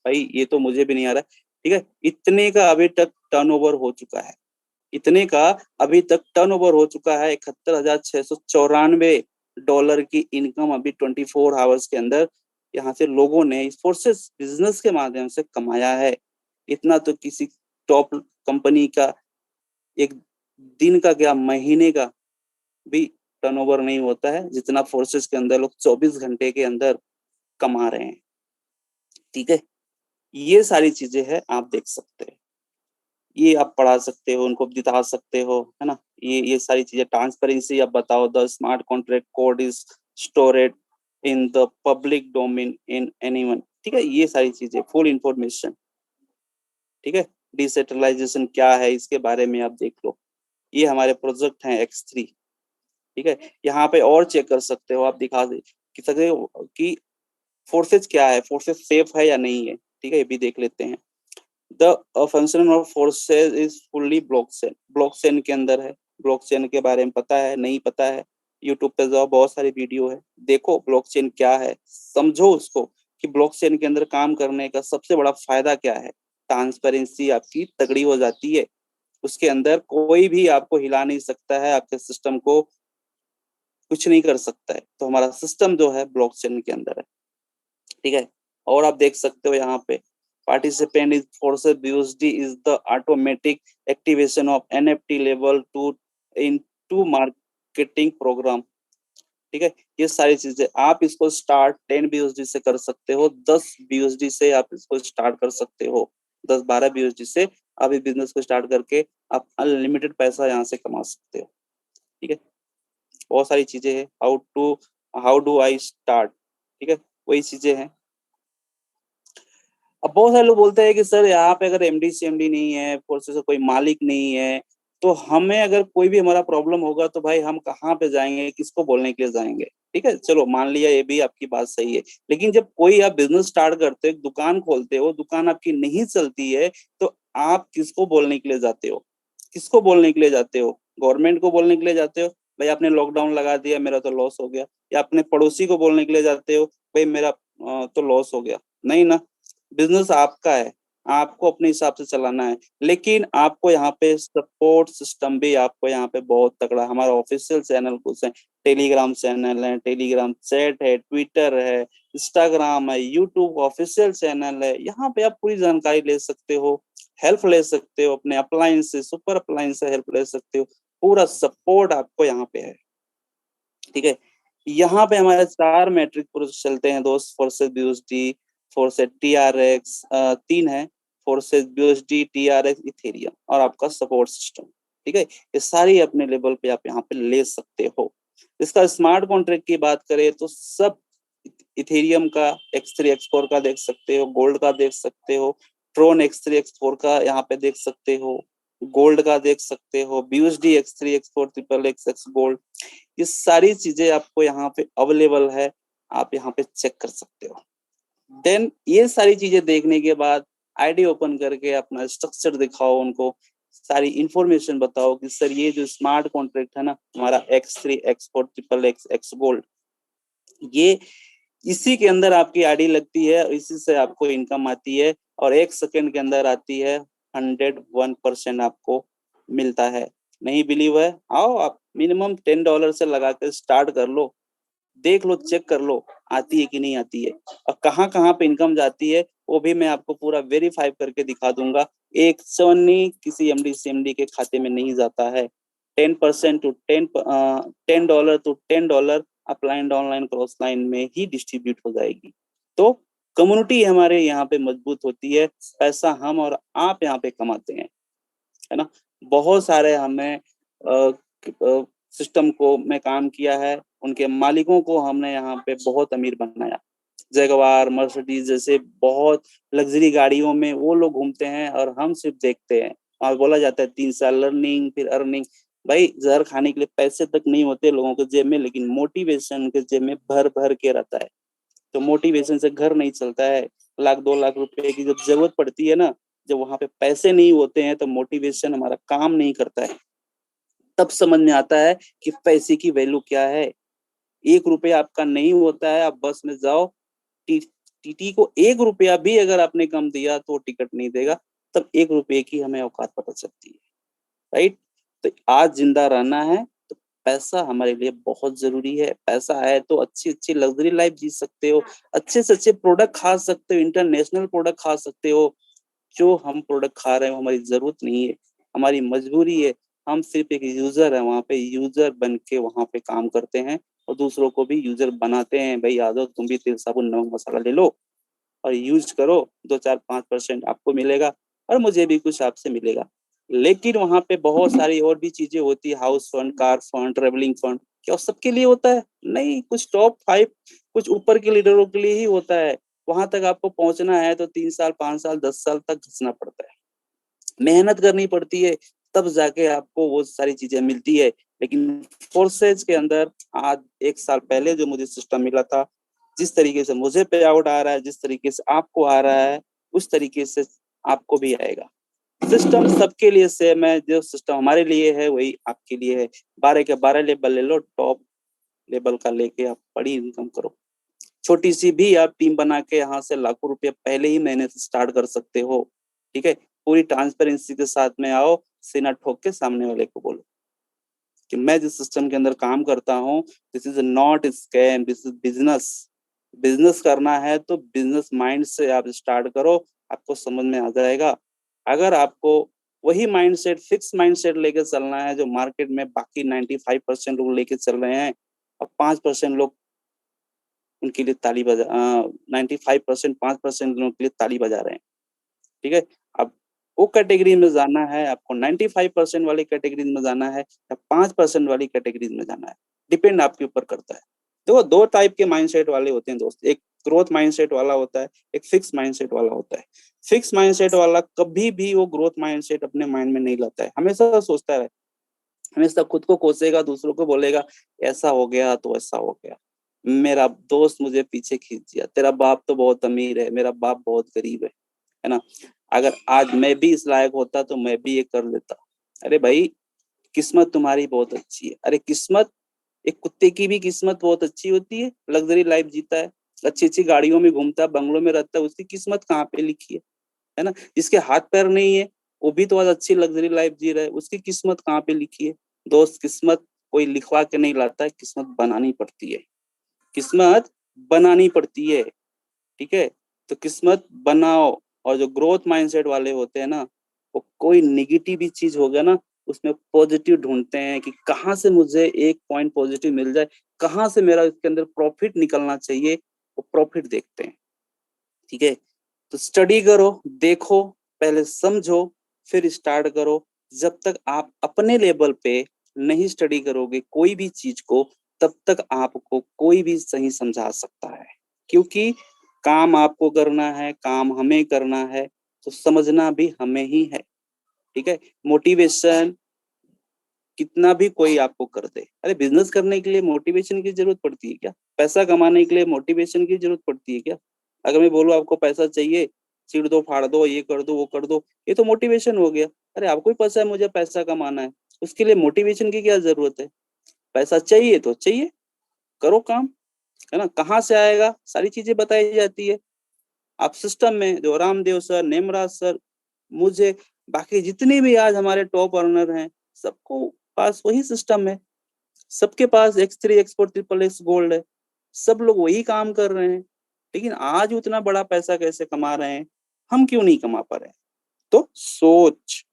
भाई ये तो मुझे भी नहीं आ रहा, ठीक है। इतने का अभी तक टर्नओवर हो चुका है, इतने का अभी तक टर्नओवर हो चुका है। 71,694 डॉलर की इनकम अभी 24 आवर्स के अंदर यहाँ से लोगों ने इस फोर्सेस बिजनेस के माध्यम से कमाया है। इतना तो किसी टॉप कंपनी का एक दिन का क्या महीने का भी टर्नओवर नहीं होता है, जितना फोर्सेस के अंदर लोग 24 घंटे के अंदर कमा रहे हैं, ठीक है। ये सारी चीजें हैं, आप देख सकते हैं, ये आप पढ़ा सकते हो, उनको दिखा सकते हो, है ना। ये सारी चीजें ट्रांसपेरेंसी। आप बताओ, the smart contract code is storeyed in the public domain in anyone, ठीक है। ये सारी चीजें फुल इंफॉर्मेशन, ठीक है। डिसेंट्रलाइजेशन क्या है इसके बारे में आप देख लो। ये हमारे प्रोजेक्ट हैं X3, ठीक है। यहाँ पे और चेक कर सकते हो, आप दिखा दे कि सकते हो कि फोर्सेज क्या है, फोर्सेज सेफ है या नहीं है, ठीक है। ये भी देख लेते हैं। The function of forces is fully blockchain, blockchain के अंदर है। ब्लॉकचेन के बारे में पता है, नहीं पता है, यूट्यूब पे जाओ, बहुत सारी वीडियो है, देखो ब्लॉकचेन क्या है, समझो उसको कि ब्लॉकचेन के अंदर काम करने का सबसे बड़ा फायदा क्या है। ट्रांसपेरेंसी आपकी तगड़ी हो जाती है, उसके अंदर कोई भी आपको हिला नहीं सकता है, आपके सिस्टम को कुछ नहीं कर सकता है। तो हमारा सिस्टम जो है ब्लॉकचेन के अंदर है, ठीक है। और आप देख सकते हो यहाँ पे participant is forces BUSD is the automatic activation of NFT level 2 in 2 marketing program, ठीक है। ये सारी चीजें आप इसको स्टार्ट 10 BUSD से कर सकते हो, 10 BUSD से आप इसको स्टार्ट कर सकते हो, 10-12 BUSD से आप इस बिजनेस को स्टार्ट करके आप अनलिमिटेड पैसा यहाँ से कमा सकते हो। ठीक है। बहुत सारी चीजें हैं, हाउ डू आई स्टार्ट, ठीक है, वही चीजें हैं। अब बहुत सारे लोग बोलते हैं कि सर यहाँ पे अगर एमडी सीएमडी नहीं है, फोर्सेस का कोई मालिक नहीं है, तो हमें अगर कोई भी हमारा प्रॉब्लम होगा तो भाई हम कहाँ पे जाएंगे, किसको बोलने के लिए जाएंगे। ठीक है, चलो मान लिया ये भी आपकी बात सही है, लेकिन जब कोई आप बिजनेस स्टार्ट करते हो, एक दुकान खोलते हो, दुकान आपकी नहीं चलती है, तो आप किसको बोलने के लिए जाते हो, किसको बोलने के लिए जाते हो, गवर्नमेंट को बोलने के लिए जाते हो, भाई आपने लॉकडाउन लगा दिया मेरा तो लॉस हो गया, या अपने पड़ोसी को बोलने के लिए जाते हो, भाई मेरा तो लॉस हो गया। नहीं ना, बिजनेस आपका है, आपको अपने हिसाब से चलाना है, लेकिन आपको यहाँ पे सपोर्ट सिस्टम भी आपको यहाँ पे बहुत तगड़ा, हमारा ऑफिशियल चैनल कुछ है, टेलीग्राम चैनल है, टेलीग्राम चैट है, ट्विटर है, इंस्टाग्राम है, यूट्यूब ऑफिशियल चैनल है, यहाँ पे आप पूरी जानकारी ले सकते हो, हेल्प ले सकते हो, अपने अप्लायंस से, सुपर अप्लायंस से हेल्प ले सकते हो, पूरा सपोर्ट आपको यहाँ पे है। ठीक है। यहाँ पे हमारे 4 मैट्रिक प्रोजेक्ट चलते हैं दोस्त, फोर्सेस बीओएसडी, फोर्सेस टीआरएक्स, 3 है, फोर्सेस बीओएसडी, टीआरएक्स, इथेरियम और आपका सपोर्ट सिस्टम। ठीक है, ये सारी अपने लेवल पे आप यहाँ पे ले सकते हो। इसका स्मार्ट कॉन्ट्रैक्ट की बात करें तो सब इथेरियम का X3 X4 का देख सकते हो, गोल्ड का देख सकते हो, ट्रोन X3 X4 का यहाँ पे देख सकते हो, गोल्ड का देख सकते हो, BUSD X3 X4 triple x gold, ये सारी चीजें आपको यहाँ पे अवेलेबल है, आप यहाँ पे चेक कर सकते हो। देन ये सारी चीजें देखने के बाद आईडी ओपन करके अपना स्ट्रक्चर दिखाओ उनको, सारी इंफॉर्मेशन बताओ कि सर ये जो स्मार्ट कॉन्ट्रैक्ट है ना हमारा X3 X4 triple x gold, ये इसी के अंदर आपकी आईडी लगती है और इसी से आपको इनकम आती है, और 1 सेकंड के अंदर आती है, 101% आपको मिलता है। नहीं बिलीव है, आओ आप मिनिमम $10 से लगा कर स्टार्ट कर लो, देख लो, चेक कर लो आती है कि नहीं आती है, और कहाँ कहाँ पे इनकम जाती है वो भी मैं आपको पूरा वेरीफाई करके दिखा दूंगा। एक नहीं किसी एमडी सीएमडी के खाते में नहीं जाता है, 10% to 10 $10 upline downline cross line में ही डिस्ट्रीब्यूट हो जाएगी। तो कम्युनिटी हमारे यहाँ पे मजबूत होती है, पैसा हम और आप यहाँ पे कमाते हैं, है ना। बहुत सारे हमें सिस्टम को में काम किया है, उनके मालिकों को हमने यहाँ पे बहुत अमीर बनाया, जगवार मर्सिडीज जैसे बहुत लग्जरी गाड़ियों में वो लोग घूमते हैं और हम सिर्फ देखते हैं। और बोला जाता है 3 साल लर्निंग फिर अर्निंग, भाई जहर खाने के लिए पैसे तक नहीं होते लोगों के जेब में, लेकिन मोटिवेशन के जेब में भर भर के रहता है। तो मोटिवेशन से घर नहीं चलता है, 1-2 लाख रुपए की जब जरूरत पड़ती है ना, जब वहां पे पैसे नहीं होते हैं तो मोटिवेशन हमारा काम नहीं करता है, तब समझ में आता है कि पैसे की वैल्यू क्या है। 1 रुपया आपका नहीं होता है, आप बस में जाओ, टीटी को 1 रुपया भी अगर आपने कम दिया तो टिकट नहीं देगा, तब 1 रुपये की हमें औकात पता चलती है। राइट। तो आज जिंदा रहना है तो पैसा हमारे लिए बहुत जरूरी है, पैसा है तो अच्छी अच्छी लग्जरी लाइफ जी सकते हो, अच्छे से अच्छे प्रोडक्ट खा सकते हो, इंटरनेशनल प्रोडक्ट खा सकते हो। जो हम प्रोडक्ट खा रहे हैं वो हमारी जरूरत नहीं है, हमारी मजबूरी है, हम सिर्फ एक यूजर है, वहां पे यूजर बन के वहां पे काम करते हैं और दूसरों को भी यूजर बनाते हैं, भाई आ जाओ तुम भी तेल साबुन नमक मसाला ले लो और यूज करो, 2-4-5% आपको मिलेगा और मुझे भी कुछ आपसे मिलेगा। लेकिन वहां पे बहुत सारी और भी चीजें होती है, house fund, car fund, travelling fund, क्या सबके लिए होता है? नहीं, कुछ टॉप 5 कुछ ऊपर के लीडरों के लिए ही होता है। वहां तक आपको पहुंचना है तो 3 साल 5 साल 10 साल तक घिसना पड़ता है, मेहनत करनी पड़ती है, तब जाके आपको वो सारी चीजें मिलती है। लेकिन फोर्सेज के अंदर आज 1 साल पहले जो मुझे सिस्टम मिला था, जिस तरीके से मुझे पे आउट आ रहा है, जिस तरीके से आपको आ रहा है, उस तरीके से आपको भी आएगा। सिस्टम सबके लिए सेम है, जो सिस्टम हमारे लिए है वही आपके लिए है। 12 के 12 लेवल ले लो, टॉप लेवल का लेके आप बड़ी इनकम करो। छोटी सी भी आप टीम बना के यहाँ से लाखों रुपए पहले ही महीने से स्टार्ट कर सकते हो। ठीक है, पूरी ट्रांसपेरेंसी के साथ में आओ, सीना ठोक के सामने वाले को बोलो कि मैं जिस सिस्टम के अंदर काम करता हूँ, this is not scam, this is business. Business करना है तो बिजनेस माइंड से आप स्टार्ट करो, आपको समझ में आ जाएगा। अगर आपको वही माइंडसेट, फिक्स माइंडसेट लेके चलना है जो मार्केट में बाकी 95% लोग लेके चल रहे हैं, अब 5% लोग उनके लिए ताली बजा 95% 5% लोगों के लिए ताली बजा रहे हैं। ठीक है, अब वो कैटेगरी में जाना है आपको, 95% वाली कैटेगरी में जाना है या 5% वाली कैटेगरी में जाना है, डिपेंड आपके ऊपर करता है। देखो, दो टाइप के माइंडसेट वाले होते हैं दोस्त, एक ग्रोथ माइंडसेट वाला होता है, एक फिक्स माइंडसेट वाला होता है। फिक्स माइंडसेट वाला कभी भी वो ग्रोथ माइंडसेट अपने माइंड में नहीं लाता है, हमेशा सोचता है, हमेशा खुद को कोसेगा, दूसरों को बोलेगा ऐसा हो गया तो ऐसा हो गया, मेरा दोस्त मुझे पीछे खींच दिया, तेरा बाप तो बहुत अमीर है, मेरा बाप बहुत गरीब है ना, अगर आज मैं भी इस लायक होता तो मैं भी ये कर लेता। अरे भाई, किस्मत तुम्हारी बहुत अच्छी है। अरे किस्मत, एक कुत्ते की भी किस्मत बहुत अच्छी होती है, लग्जरी लाइफ जीता है, अच्छी अच्छी गाड़ियों में घूमता है, बंगलों में रहता है, उसकी किस्मत कहाँ पे लिखी है ना। जिसके हाथ पैर नहीं है वो भी तो आज अच्छी लग्जरी लाइफ जी रहा है, उसकी किस्मत कहाँ पे लिखी है। दोस्त, किस्मत कोई लिखवा के नहीं लाता है, किस्मत बनानी पड़ती है, किस्मत बनानी पड़ती है। ठीक है, तो किस्मत बनाओ। और जो ग्रोथ माइंडसेट वाले होते हैं ना, वो कोई निगेटिव भी चीज होगा ना, उसमें पॉजिटिव ढूंढते हैं कि कहाँ से मुझे एक पॉइंट पॉजिटिव मिल जाए, कहाँ से मेरा इसके अंदर प्रॉफिट निकलना चाहिए, वो प्रॉफिट देखते हैं। ठीक है, तो स्टडी करो, देखो, पहले समझो, फिर स्टार्ट करो। जब तक आप अपने लेवल पे नहीं स्टडी करोगे कोई भी चीज को, तब तक आपको कोई भी सही समझा सकता है, क्योंकि काम आपको करना है, काम हमें करना है, तो समझना भी हमें ही है। ठीक है, मोटिवेशन कितना भी कोई आपको कर दे, अरे बिजनेस करने के लिए मोटिवेशन की जरूरत पड़ती है क्या? पैसा कमाने के लिए मोटिवेशन की जरूरत पड़ती है क्या? अगर मैं बोलूं आपको पैसा चाहिए, चीड़ दो, फाड़ दो, ये कर दो, वो कर दो, ये तो मोटिवेशन हो गया। अरे आपको ही पता है मुझे पैसा कमाना है, उसके लिए मोटिवेशन की क्या जरूरत है? पैसा चाहिए तो चाहिए, करो काम, है ना। कहाँ से आएगा, सारी चीजें बताई जाती है। आप सिस्टम में जो रामदेव सर, नेमराज सर, मुझे, बाकी जितने भी आज हमारे टॉप अर्नर हैं, सबको पास वही सिस्टम है, सबके पास X3 X4 triple x gold है, सब लोग वही काम कर रहे हैं। लेकिन आज उतना बड़ा पैसा कैसे कमा रहे हैं, हम क्यों नहीं कमा पा रहे हैं? तो सोच,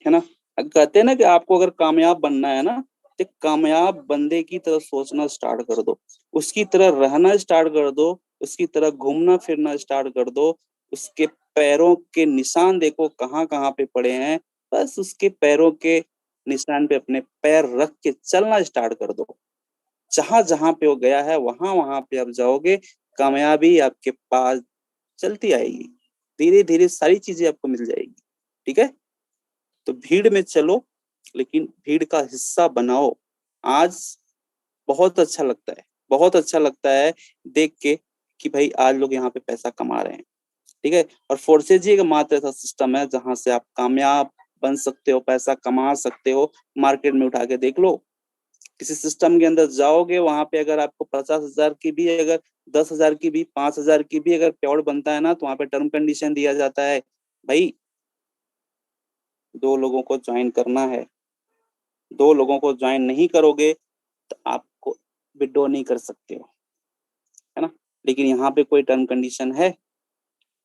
है ना। कहते हैं ना कि आपको अगर कामयाब बनना है ना, तो कामयाब बंदे की तरह सोचना स्टार्ट कर दो, उसकी तरह रहना स्टार्ट कर दो, उसकी तरह घूमना फिरना स्टार्ट कर दो, उसके पैरों के निशान देखो कहाँ कहाँ पे पड़े हैं, बस उसके पैरों के निशान पे अपने पैर रख के चलना स्टार्ट कर दो। जहां जहां पे वो गया है वहां वहां पे आप जाओगे, कामयाबी आपके पास चलती आएगी, धीरे धीरे सारी चीजें आपको मिल जाएगी। ठीक है, तो भीड़ में चलो, लेकिन भीड़ का हिस्सा बनाओ। आज बहुत अच्छा लगता है, बहुत अच्छा लगता है देख के कि भाई आज लोग यहाँ पे पैसा कमा रहे हैं। ठीक है, और फोर्सेज ही मात्र ऐसा सिस्टम है जहां से आप कामयाब बन सकते हो, पैसा कमा सकते हो। मार्केट में उठा के देख लो, किसी सिस्टम के अंदर जाओगे, वहां पे अगर आपको 50,000 की भी, अगर 10,000 की भी, 5,000 की भी अगर प्योर बनता है ना, तो वहां पे टर्म कंडीशन दिया जाता है, भाई 2 लोगों को ज्वाइन करना है, 2 लोगों को ज्वाइन नहीं करोगे तो आपको विड्रॉ नहीं कर सकते हो, है ना। लेकिन यहाँ पे कोई टर्म कंडीशन है,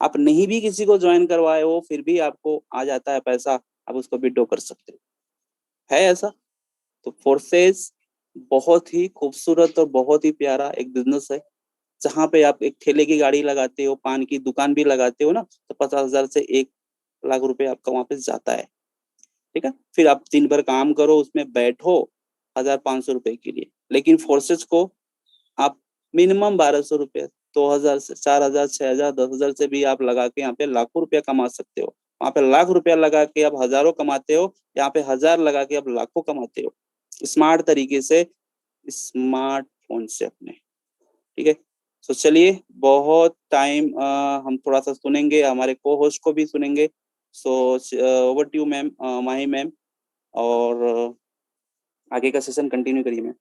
आप नहीं भी किसी को ज्वाइन करवाए हो फिर भी आपको आ जाता है पैसा, आप उसको विड्रॉ कर सकते हो, है ऐसा। तो फोर्सेस बहुत ही खूबसूरत और बहुत ही प्यारा एक बिजनेस है, जहाँ पे आप एक ठेले की गाड़ी लगाते हो, पान की दुकान भी लगाते हो ना, तो 50,000 से 1 लाख रुपए आपका वहां पे जाता है। ठीक है, फिर आप दिन भर काम करो, उसमें बैठो 1,500 रुपए के लिए, लेकिन फोर्सेस को आप मिनिमम 1,200 रुपए, 2,000 से 4,000, 6,000, 10,000 से भी आप लगा के यहाँ पे लाखों रुपया कमा सकते हो। वहां पे ₹1,00,000 लगा के आप हजारों कमाते हो, यहाँ पे 1,000 लगा के आप लाखों कमाते हो, स्मार्ट तरीके से, स्मार्टफोन से अपने। ठीक है, तो चलिए, बहुत टाइम हम थोड़ा सा सुनेंगे, हमारे को होस्ट को भी सुनेंगे। So over to you ma'am, Mahi ma'am, और आगे का सेशन कंटिन्यू करिए ma'am.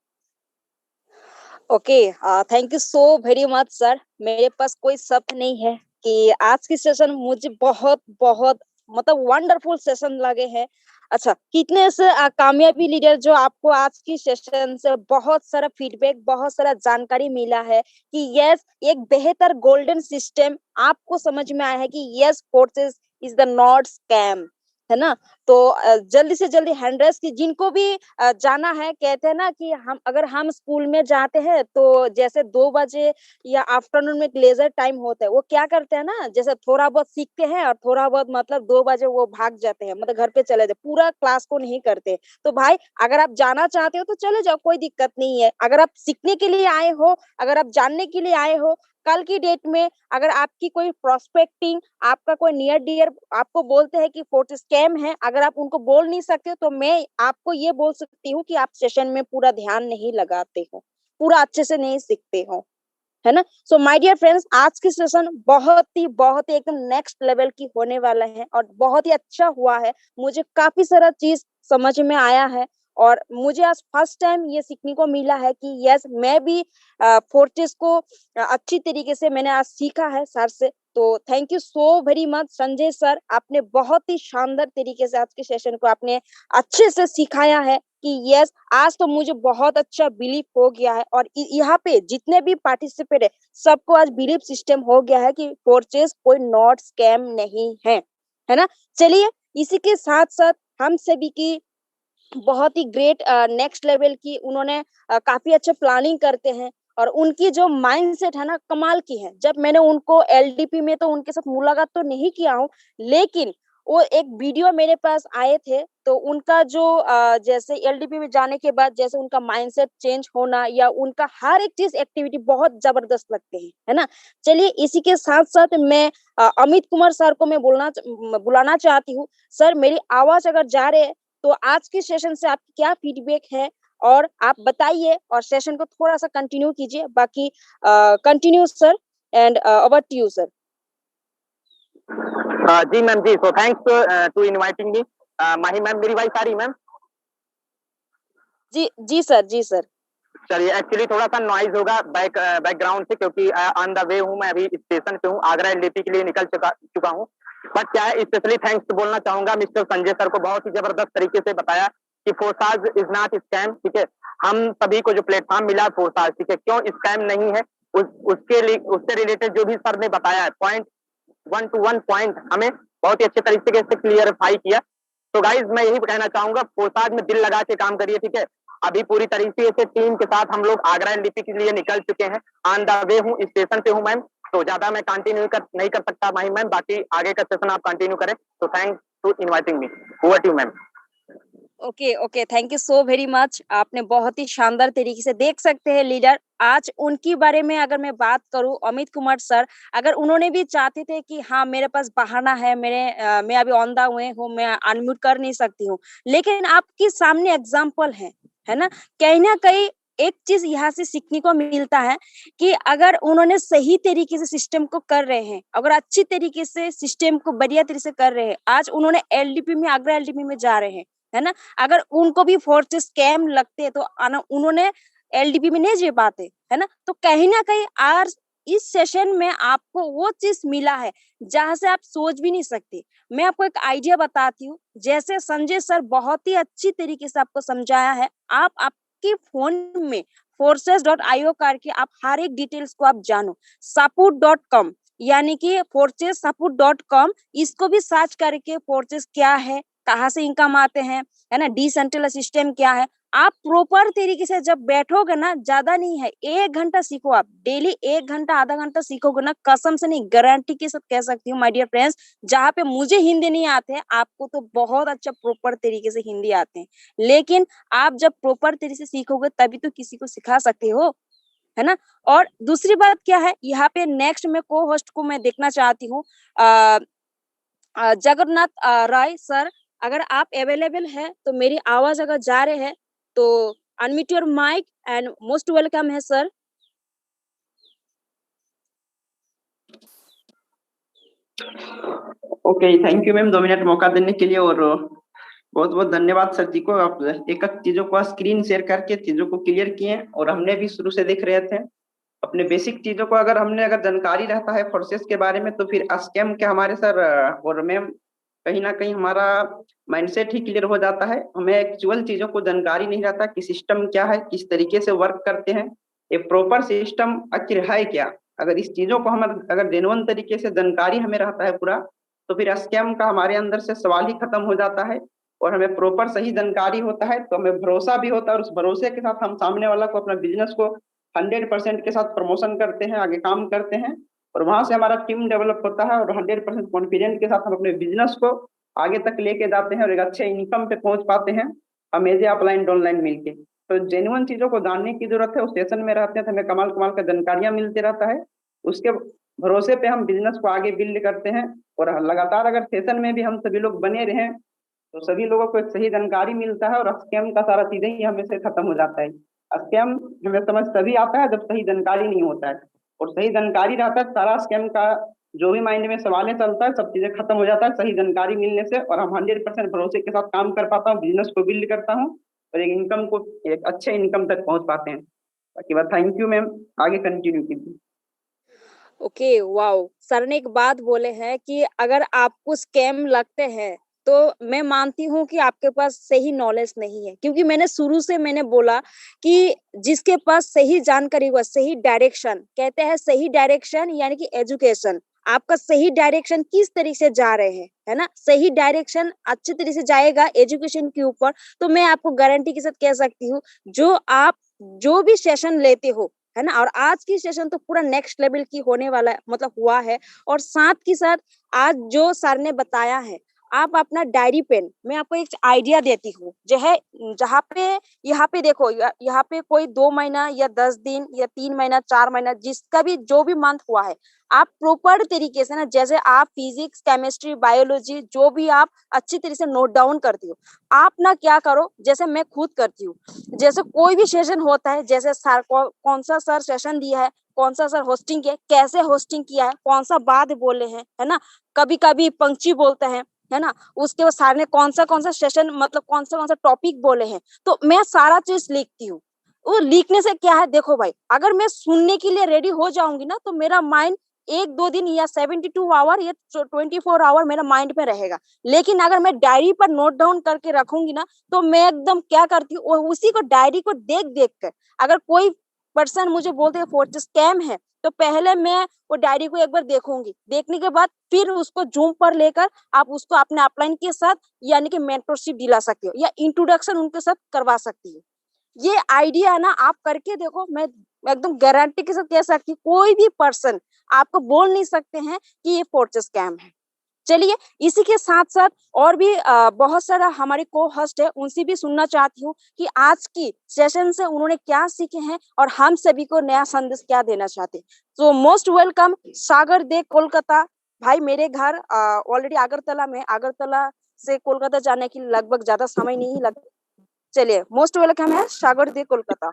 Okay, thank you so very much sir. मेरे पास कोई शब्द नहीं है कि आज की सेशन मुझे बहुत बहुत मतलब वंडरफुल सेशन लगे हैं। अच्छा, कितने से कामयाबी लीडर जो आपको आज की सेशन से बहुत सारा फीडबैक, बहुत सारा जानकारी मिला है कि यस, एक बेहतर गोल्डन सिस्टम आपको समझ में आया है कि yes, forces is the not scam. है ना। तो जल्दी से जल्दी हैंड रेस की, जिनको भी जाना है, कहते हैं ना कि हम स्कूल में जाते हैं तो जैसे 2 बजे या आफ्टरनून में लेजर टाइम होता है, वो क्या करते हैं ना, जैसे थोड़ा बहुत सीखते हैं और थोड़ा बहुत मतलब 2 बजे वो भाग जाते हैं, मतलब घर पे चले जाते, पूरा क्लास को नहीं करते। तो भाई अगर आप जाना चाहते हो तो चले जाओ, कोई दिक्कत नहीं है। अगर आप सीखने के लिए आए हो, अगर आप जानने के लिए आए हो, कल की डेट में अगर आपकी कोई प्रोस्पेक्टिंग, आपका कोई नियर डियर आपको बोलते हैं कि फोर्ट स्कैम है, अगर आप उनको बोल नहीं सकते तो मैं आपको ये बोल सकती हूँ कि आप सेशन में पूरा ध्यान नहीं लगाते हो, पूरा अच्छे से नहीं सीखते हो, है ना। सो माय डियर फ्रेंड्स, आज की सेशन बहुत ही एकदम नेक्स्ट लेवल की होने वाला है और बहुत ही अच्छा हुआ है। मुझे काफी सारा चीज समझ में आया है और मुझे आज फर्स्ट टाइम ये सीखने को मिला है कि यस, मैं भी फोर्टिस को अच्छी तरीके से मैंने आज सीखा है सर से। तो thank you so very much Sanjay sir, आपने बहुत ही शानदार तरीके से आज के सेशन को आपने अच्छे से सिखाया है कि यस, आज तो मुझे बहुत अच्छा बिलीव हो गया है और यहाँ पे जितने भी पार्टिसिपेट है सबको आज बिलीव सिस्टम हो गया है कि फोर्सेस कोई नॉट स्कैम नहीं है ना। चलिए, इसी के साथ साथ हम सभी की बहुत ही ग्रेट नेक्स्ट लेवल की उन्होंने काफी अच्छे प्लानिंग करते हैं और उनकी जो माइंडसेट है ना कमाल की है। जब मैंने उनको एलडीपी में तो उनके साथ मुलाकात तो नहीं किया हूँ, लेकिन वो एक वीडियो मेरे पास आए थे तो उनका जो जैसे एलडीपी में जाने के बाद जैसे उनका माइंडसेट चेंज होना या उनका हर एक चीज एक्टिविटी बहुत जबरदस्त लगते हैं, है ना। चलिए, इसी के साथ साथ मैं अमित कुमार सर को मैं बुलाना चाहती हूँ। सर, मेरी आवाज अगर जा रहे है तो आज के सेशन से आपकी क्या फीडबैक है और आप बताइए और सेशन को थोड़ा सा कंटिन्यू कीजिए। बाकी continue sir, and over to you sir. जी मैम, जी so thanks to inviting me. Mahi ma'am, मेरी वॉइस आ रही मैम? जी जी सर, जी सर। चलिए, एक्चुअली थोड़ा सा नॉइज होगा बैकग्राउंड से, क्योंकि ऑन द वे हूँ मैं, अभी स्टेशन पे हूँ, आगरा एलडीपी के लिए निकल चुका हूँ। बट क्या है, स्पेशली थैंक्स बोलना चाहूंगा मिस्टर संजय सर को, बहुत ही जबरदस्त तरीके से बताया कि फोर्साज इज नॉट स्कैम। ठीक है, हम सभी को जो प्लेटफॉर्म मिला फोर्साज, ठीक है, क्यों स्कैम नहीं है, उसके लिए उससे रिलेटेड जो भी सर ने बताया है, पॉइंट 1 to 1 पॉइंट हमें बहुत ही अच्छे तरीके से क्लियरफाई किया। तो गाइज मैं यही कहना चाहूंगा, फोर्साज में दिल लगा के काम करिए। ठीक है, अभी पूरी तरीके से टीम के साथ हम लोग आगरा एलडीपी के लिए निकल चुके हैं, ऑन द वे हूँ, स्टेशन पे हूँ मैम। तो ज्यादा मैं कंटिन्यू नहीं कर सकता माही मैम, बाकी आगे का सेशन आप कंटिन्यू करें। तो thanks to inviting me. Over to you ma'am. Okay okay, thank you so very much. आपने बहुत ही शानदार तरीके से, देख सकते हैं लीडर, आज उनकी बारे में अगर मैं बात करूं, अमित कुमार सर, अगर उन्होंने भी चाहते थे कि हाँ मेरे पास बहाना है, मैं अभी ऑन द वे हूँ, मैं अनम्यूट कर नहीं सकती हूँ, लेकिन आपके सामने एग्जाम्पल है ना। कहीं ना कहीं एक चीज यहाँ से सीखने को मिलता है कि अगर उन्होंने सही तरीके से सिस्टम को कर रहे हैं, अगर अच्छी तरीके से सिस्टम को बढ़िया तरीके से कर रहे हैं, आज उन्होंने एलडीपी में, आगरा एलडीपी में जा रहे हैं, है ना। अगर उनको भी फोर्थ स्कैम लगते तो उन्होंने एलडीपी में नहीं जी पाते, है ना। तो कहीं ना कहीं आज इस सेशन में आपको वो चीज मिला है जहां से आप सोच भी नहीं सकते। मैं आपको एक आइडिया बताती हूँ, जैसे संजय सर बहुत ही अच्छी तरीके से आपको समझाया है, आप आपके फोन में forces.io करके आप हर एक डिटेल्स को आप जानो। support.com यानी कि forces support.com, इसको भी सर्च करके फोर्सेस क्या है, कहाँ से इनकम आते हैं, है ना, डिसेंट्रलाइज्ड सिस्टम क्या है, आप प्रॉपर तरीके से जब बैठोगे ना, ज्यादा नहीं है 1 घंटा सीखो, आप डेली 1 घंटा आधा घंटा सीखोगे ना, कसम से नहीं, गारंटी के साथ कह सकती हूँ माय डियर फ्रेंड्स, जहाँ पे मुझे हिंदी नहीं आते हैं, आपको तो बहुत अच्छा प्रॉपर तरीके से हिंदी आते हैं, लेकिन आप जब प्रॉपर तरीके से सीखोगे तभी तो किसी को सिखा सकते हो, है ना। और दूसरी बात क्या है, यहाँ पे नेक्स्ट में को होस्ट को मैं देखना चाहती हूँ, जगन्नाथ राय सर, अगर आप अवेलेबल है तो मेरी आवाज अगर जा रहे हैं तो unmute your mic and most welcome है sir. Okay, thank you ma'am 2 minute मौका देने के लिए, और बहुत बहुत धन्यवाद सर जी को। आप एक एक चीजों को स्क्रीन शेयर करके चीजों को क्लियर किए, और हमने भी शुरू से देख रहे थे अपने बेसिक चीजों को। अगर जानकारी रहता है फोर्सेस के बारे में, तो फिर स्कैम के हमारे सर और मैम कहीं ना कहीं हमारा माइंडसेट ही क्लियर हो जाता है। हमें एक्चुअल चीजों को जानकारी नहीं रहता कि सिस्टम क्या है, किस तरीके से वर्क करते हैं, एक प्रॉपर सिस्टम आखिर है क्या। अगर इस चीजों को हम अगर जेन्युइन तरीके से जानकारी हमें रहता है पूरा, तो फिर स्कैम का हमारे अंदर से सवाल ही खत्म हो जाता है और हमें प्रॉपर सही जानकारी होता है, तो हमें भरोसा भी होता है और उस भरोसे के साथ हम सामने वाला को अपना बिजनेस को 100% के साथ प्रमोशन करते हैं, आगे काम करते हैं और वहां से हमारा टीम डेवलप होता है और 100% कॉन्फिडेंट के साथ हम अपने बिजनेस को आगे तक लेके जाते हैं और एक अच्छे इनकम पे पहुंच पाते हैं, हमें ऑफलाइन ऑनलाइन मिलके। तो जेन्युइन चीजों को जानने की जरूरत है, उस सेशन में रहते हैं तो हमें कमाल कमाल का जानकारियां मिलती रहता है, उसके भरोसे पे हम बिजनेस को आगे बिल्ड करते हैं। और लगातार अगर सेशन में भी हम सभी लोग बने रहें तो सभी लोगों को एक सही जानकारी मिलता है और स्कैम का सारा चीजें ही हमें से खत्म हो जाता है। स्कैम हमें समझ तभी आता है जब सही जानकारी नहीं होता है, और सही जानकारी रहता है सारा स्कैम का जो भी माइंड में सवाल चलता है सब चीजें खत्म हो जाता है सही जानकारी मिलने से, और हम 100% भरोसे के साथ काम कर पाता हूँ, बिजनेस को बिल्ड करता हूँ और एक इनकम को एक अच्छे इनकम तक पहुंच पाते हैं। बाकी बात थैंक यू मैम, आगे कंटिन्यू कीजिए। ओके, वाओ, सर ने एक बात बोले हैं कि अगर आपको स्कैम लगते हैं तो मैं मानती हूँ कि आपके पास सही नॉलेज नहीं है, क्योंकि मैंने शुरू से मैंने बोला कि जिसके पास सही जानकारी हुआ, सही डायरेक्शन, कहते हैं सही डायरेक्शन यानी कि एजुकेशन, आपका सही डायरेक्शन किस तरीके से जा रहे हैं, है ना, सही डायरेक्शन अच्छे तरीके से जाएगा एजुकेशन के ऊपर, तो मैं आपको गारंटी के साथ कह सकती हूँ जो आप जो भी सेशन लेते हो, है ना, और आज की सेशन तो पूरा नेक्स्ट लेवल की होने वाला है, मतलब हुआ है, और साथ के साथ आज जो सर ने बताया है, आप अपना डायरी पेन, मैं आपको एक आइडिया देती हूँ, जो है जहाँ पे यहाँ पे देखो, यहाँ पे कोई 2 महीना या 10 दिन या 3 महीना 4 महीना जिसका भी जो भी मंथ हुआ है, आप प्रॉपर तरीके से ना, जैसे आप फिजिक्स केमिस्ट्री बायोलॉजी जो भी आप अच्छी तरीके से नोट डाउन करती हो, आप ना क्या करो, जैसे मैं खुद करती हूँ, जैसे कोई भी सेशन होता है, जैसे सर कौन सा सर सेशन दिया है, कौन सा सर होस्टिंग किया है, कैसे होस्टिंग किया है, कौन सा बात बोले हैं, है ना, कभी कभी पंक्ति बोलते हैं, है ना, उसके बाद सर ने कौन सा सेशन, मतलब कौन सा टॉपिक बोले हैं, तो मैं सारा चीज लिखती हूँ। वो लिखने से क्या है, देखो भाई, अगर मैं सुनने के लिए रेडी हो जाऊंगी ना, तो मेरा माइंड 1-2 दिन या 72 आवर या 24 आवर मेरा माइंड में रहेगा, लेकिन अगर मैं डायरी पर नोट डाउन करके रखूंगी ना, तो मैं एकदम क्या करती हूँ, उसी को डायरी को देख देख कर, अगर कोई पर्सन मुझे बोलते हैं फोर्थ स्कैम है, तो पहले मैं वो डायरी को एक बार देखूंगी, देखने के बाद फिर उसको जूम पर लेकर आप उसको अपने अपलाइन के साथ यानी कि मेंटरशिप दिला सकते हो या इंट्रोडक्शन उनके साथ करवा सकती हो। ये आइडिया है ना, आप करके देखो, मैं एकदम गारंटी के साथ कह सकती हूँ, कोई भी पर्सन आपको बोल नहीं सकते हैं कि ये फोर्थ स्कैम है। चलिए, इसी के साथ साथ और भी बहुत सारा हमारे को होस्ट है, उनसे भी सुनना चाहती हूँ कि आज की सेशन से उन्होंने क्या सीखे हैं और हम सभी को नया संदेश क्या देना चाहते हैं। तो मोस्ट वेलकम सागर दे कोलकाता भाई, मेरे घर ऑलरेडी अगरतला में, अगरतला से कोलकाता जाने के लिए लगभग ज्यादा समय नहीं लगता। चलिए, मोस्ट वेलकम है Sagar De Kolkata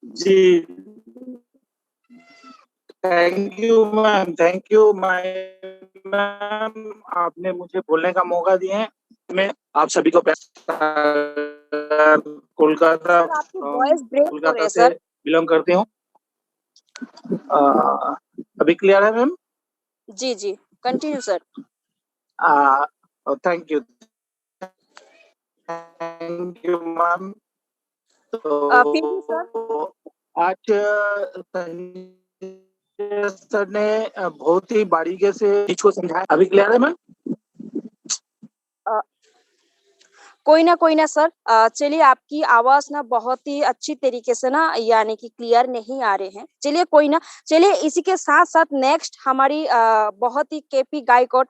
ji. Thank you ma'am, thank you ma'am, आपने मुझे बोलने का मौका दिया है। मैं आप सभी को कोलकाता आपकी वॉइस ब्रेक हो रही कोलकाता है से सर। बिलोंग करती हूँ। अभी क्लियर है मैम? जी जी, continue sir. Thank you ma'am. फिर भी सर, तो आज सर ने बहुत ही बारीकी से चीज को समझाया। अभी क्लियर है मैम? कोई ना सर, चलिए, आपकी आवाज ना बहुत ही अच्छी तरीके से ना यानी कि क्लियर नहीं आ रहे हैं। चलिए कोई ना, चलिए इसी के साथ साथ नेक्स्ट हमारी बहुत ही केपी गायकवाड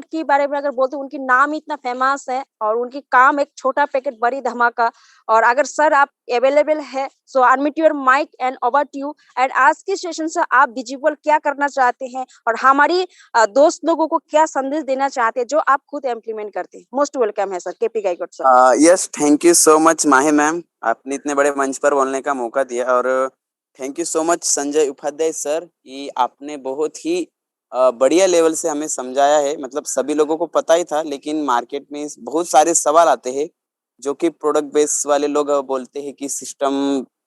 के बारे में अगर बोलते, उनकी नाम इतना फेमस है और उनकी काम एक छोटा पैकेट बड़ी धमाका। और अगर सर आप अवेलेबल है, so unmute your mic and over to you, and आज के सेशन से आप विजिबल क्या करना चाहते हैं और हमारी दोस्त लोगों को क्या संदेश देना चाहते हैं जो आप खुद इम्प्लीमेंट करते हैं। मोस्ट वेलकम है sir KP Gaikwad sir. Yes, thank you so much Mahi ma'am, आपने इतने बड़े मंच पर बोलने का मौका दिया। और thank you so much Sanjay Upadhyay sir कि आपने बहुत ही बढ़िया लेवल से हमें समझाया है। मतलब सभी लोगों को पता ही था, लेकिन मार्केट में बहुत सारे सवाल आते हैं जो कि प्रोडक्ट बेस वाले लोग बोलते हैं कि सिस्टम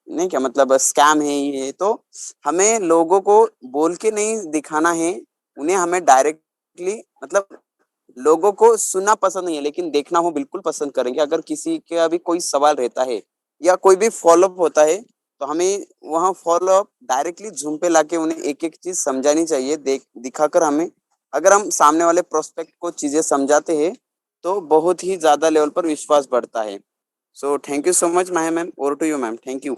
नहीं, क्या मतलब स्कैम है ये, तो हमें लोगों को बोल के नहीं दिखाना है, उन्हें हमें डायरेक्टली, मतलब लोगों को सुनना पसंद नहीं है लेकिन देखना हो बिल्कुल पसंद करेंगे। अगर किसी का भी कोई सवाल रहता है या कोई भी फॉलोअप होता है, तो हमें वहाँ फॉलोअप डायरेक्टली झूम पे लाके उन्हें एक एक चीज समझानी चाहिए, दिखाकर हमें अगर हम सामने वाले प्रोस्पेक्ट को चीजें समझाते हैं तो बहुत ही ज्यादा लेवल पर विश्वास बढ़ता है। So thank you so much Maya ma'am, over to you ma'am. Thank you.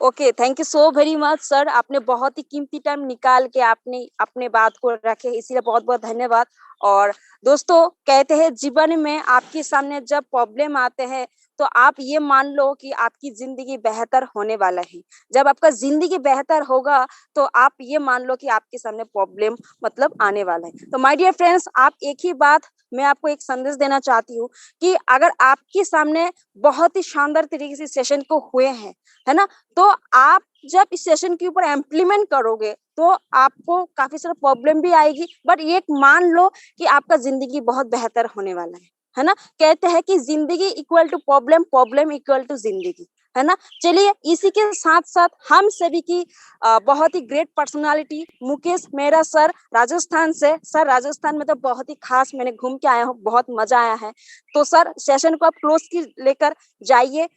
Okay, thank you so very much sir. आपने बहुत ही कीमती टाइम निकाल के आपने अपने बात को रखे, इसीलिए बहुत बहुत धन्यवाद। और दोस्तों, कहते हैं जीवन में आपके सामने जब प्रॉब्लम आते हैं तो आप ये मान लो कि आपकी जिंदगी बेहतर होने वाला है। जब आपका जिंदगी बेहतर होगा तो आप ये मान लो कि आपके सामने प्रॉब्लम मतलब आने वाला है। तो माय डियर फ्रेंड्स, आप एक ही बात मैं आपको एक संदेश देना चाहती हूँ कि अगर आपके सामने बहुत ही शानदार तरीके से सेशन को हुए हैं, है ना, तो आप जब इस सेशन के ऊपर इम्प्लीमेंट करोगे तो आपको काफी सारा प्रॉब्लम भी आएगी, बट ये मान लो कि आपका जिंदगी बहुत बेहतर होने वाला है ना। कहते हैं कि जिंदगी equal to problem, problem equal to जिंदगी, है ना। चलिए, इसी के साथ साथ हम सभी की बहुत ही great personality Mukesh Mehra sir Rajasthan से। सर, राजस्थान में तो बहुत ही खास मैंने घूम के आया हूँ, बहुत मजा आया है। तो सर, सेशन को आप क्लोज की लेकर जाइए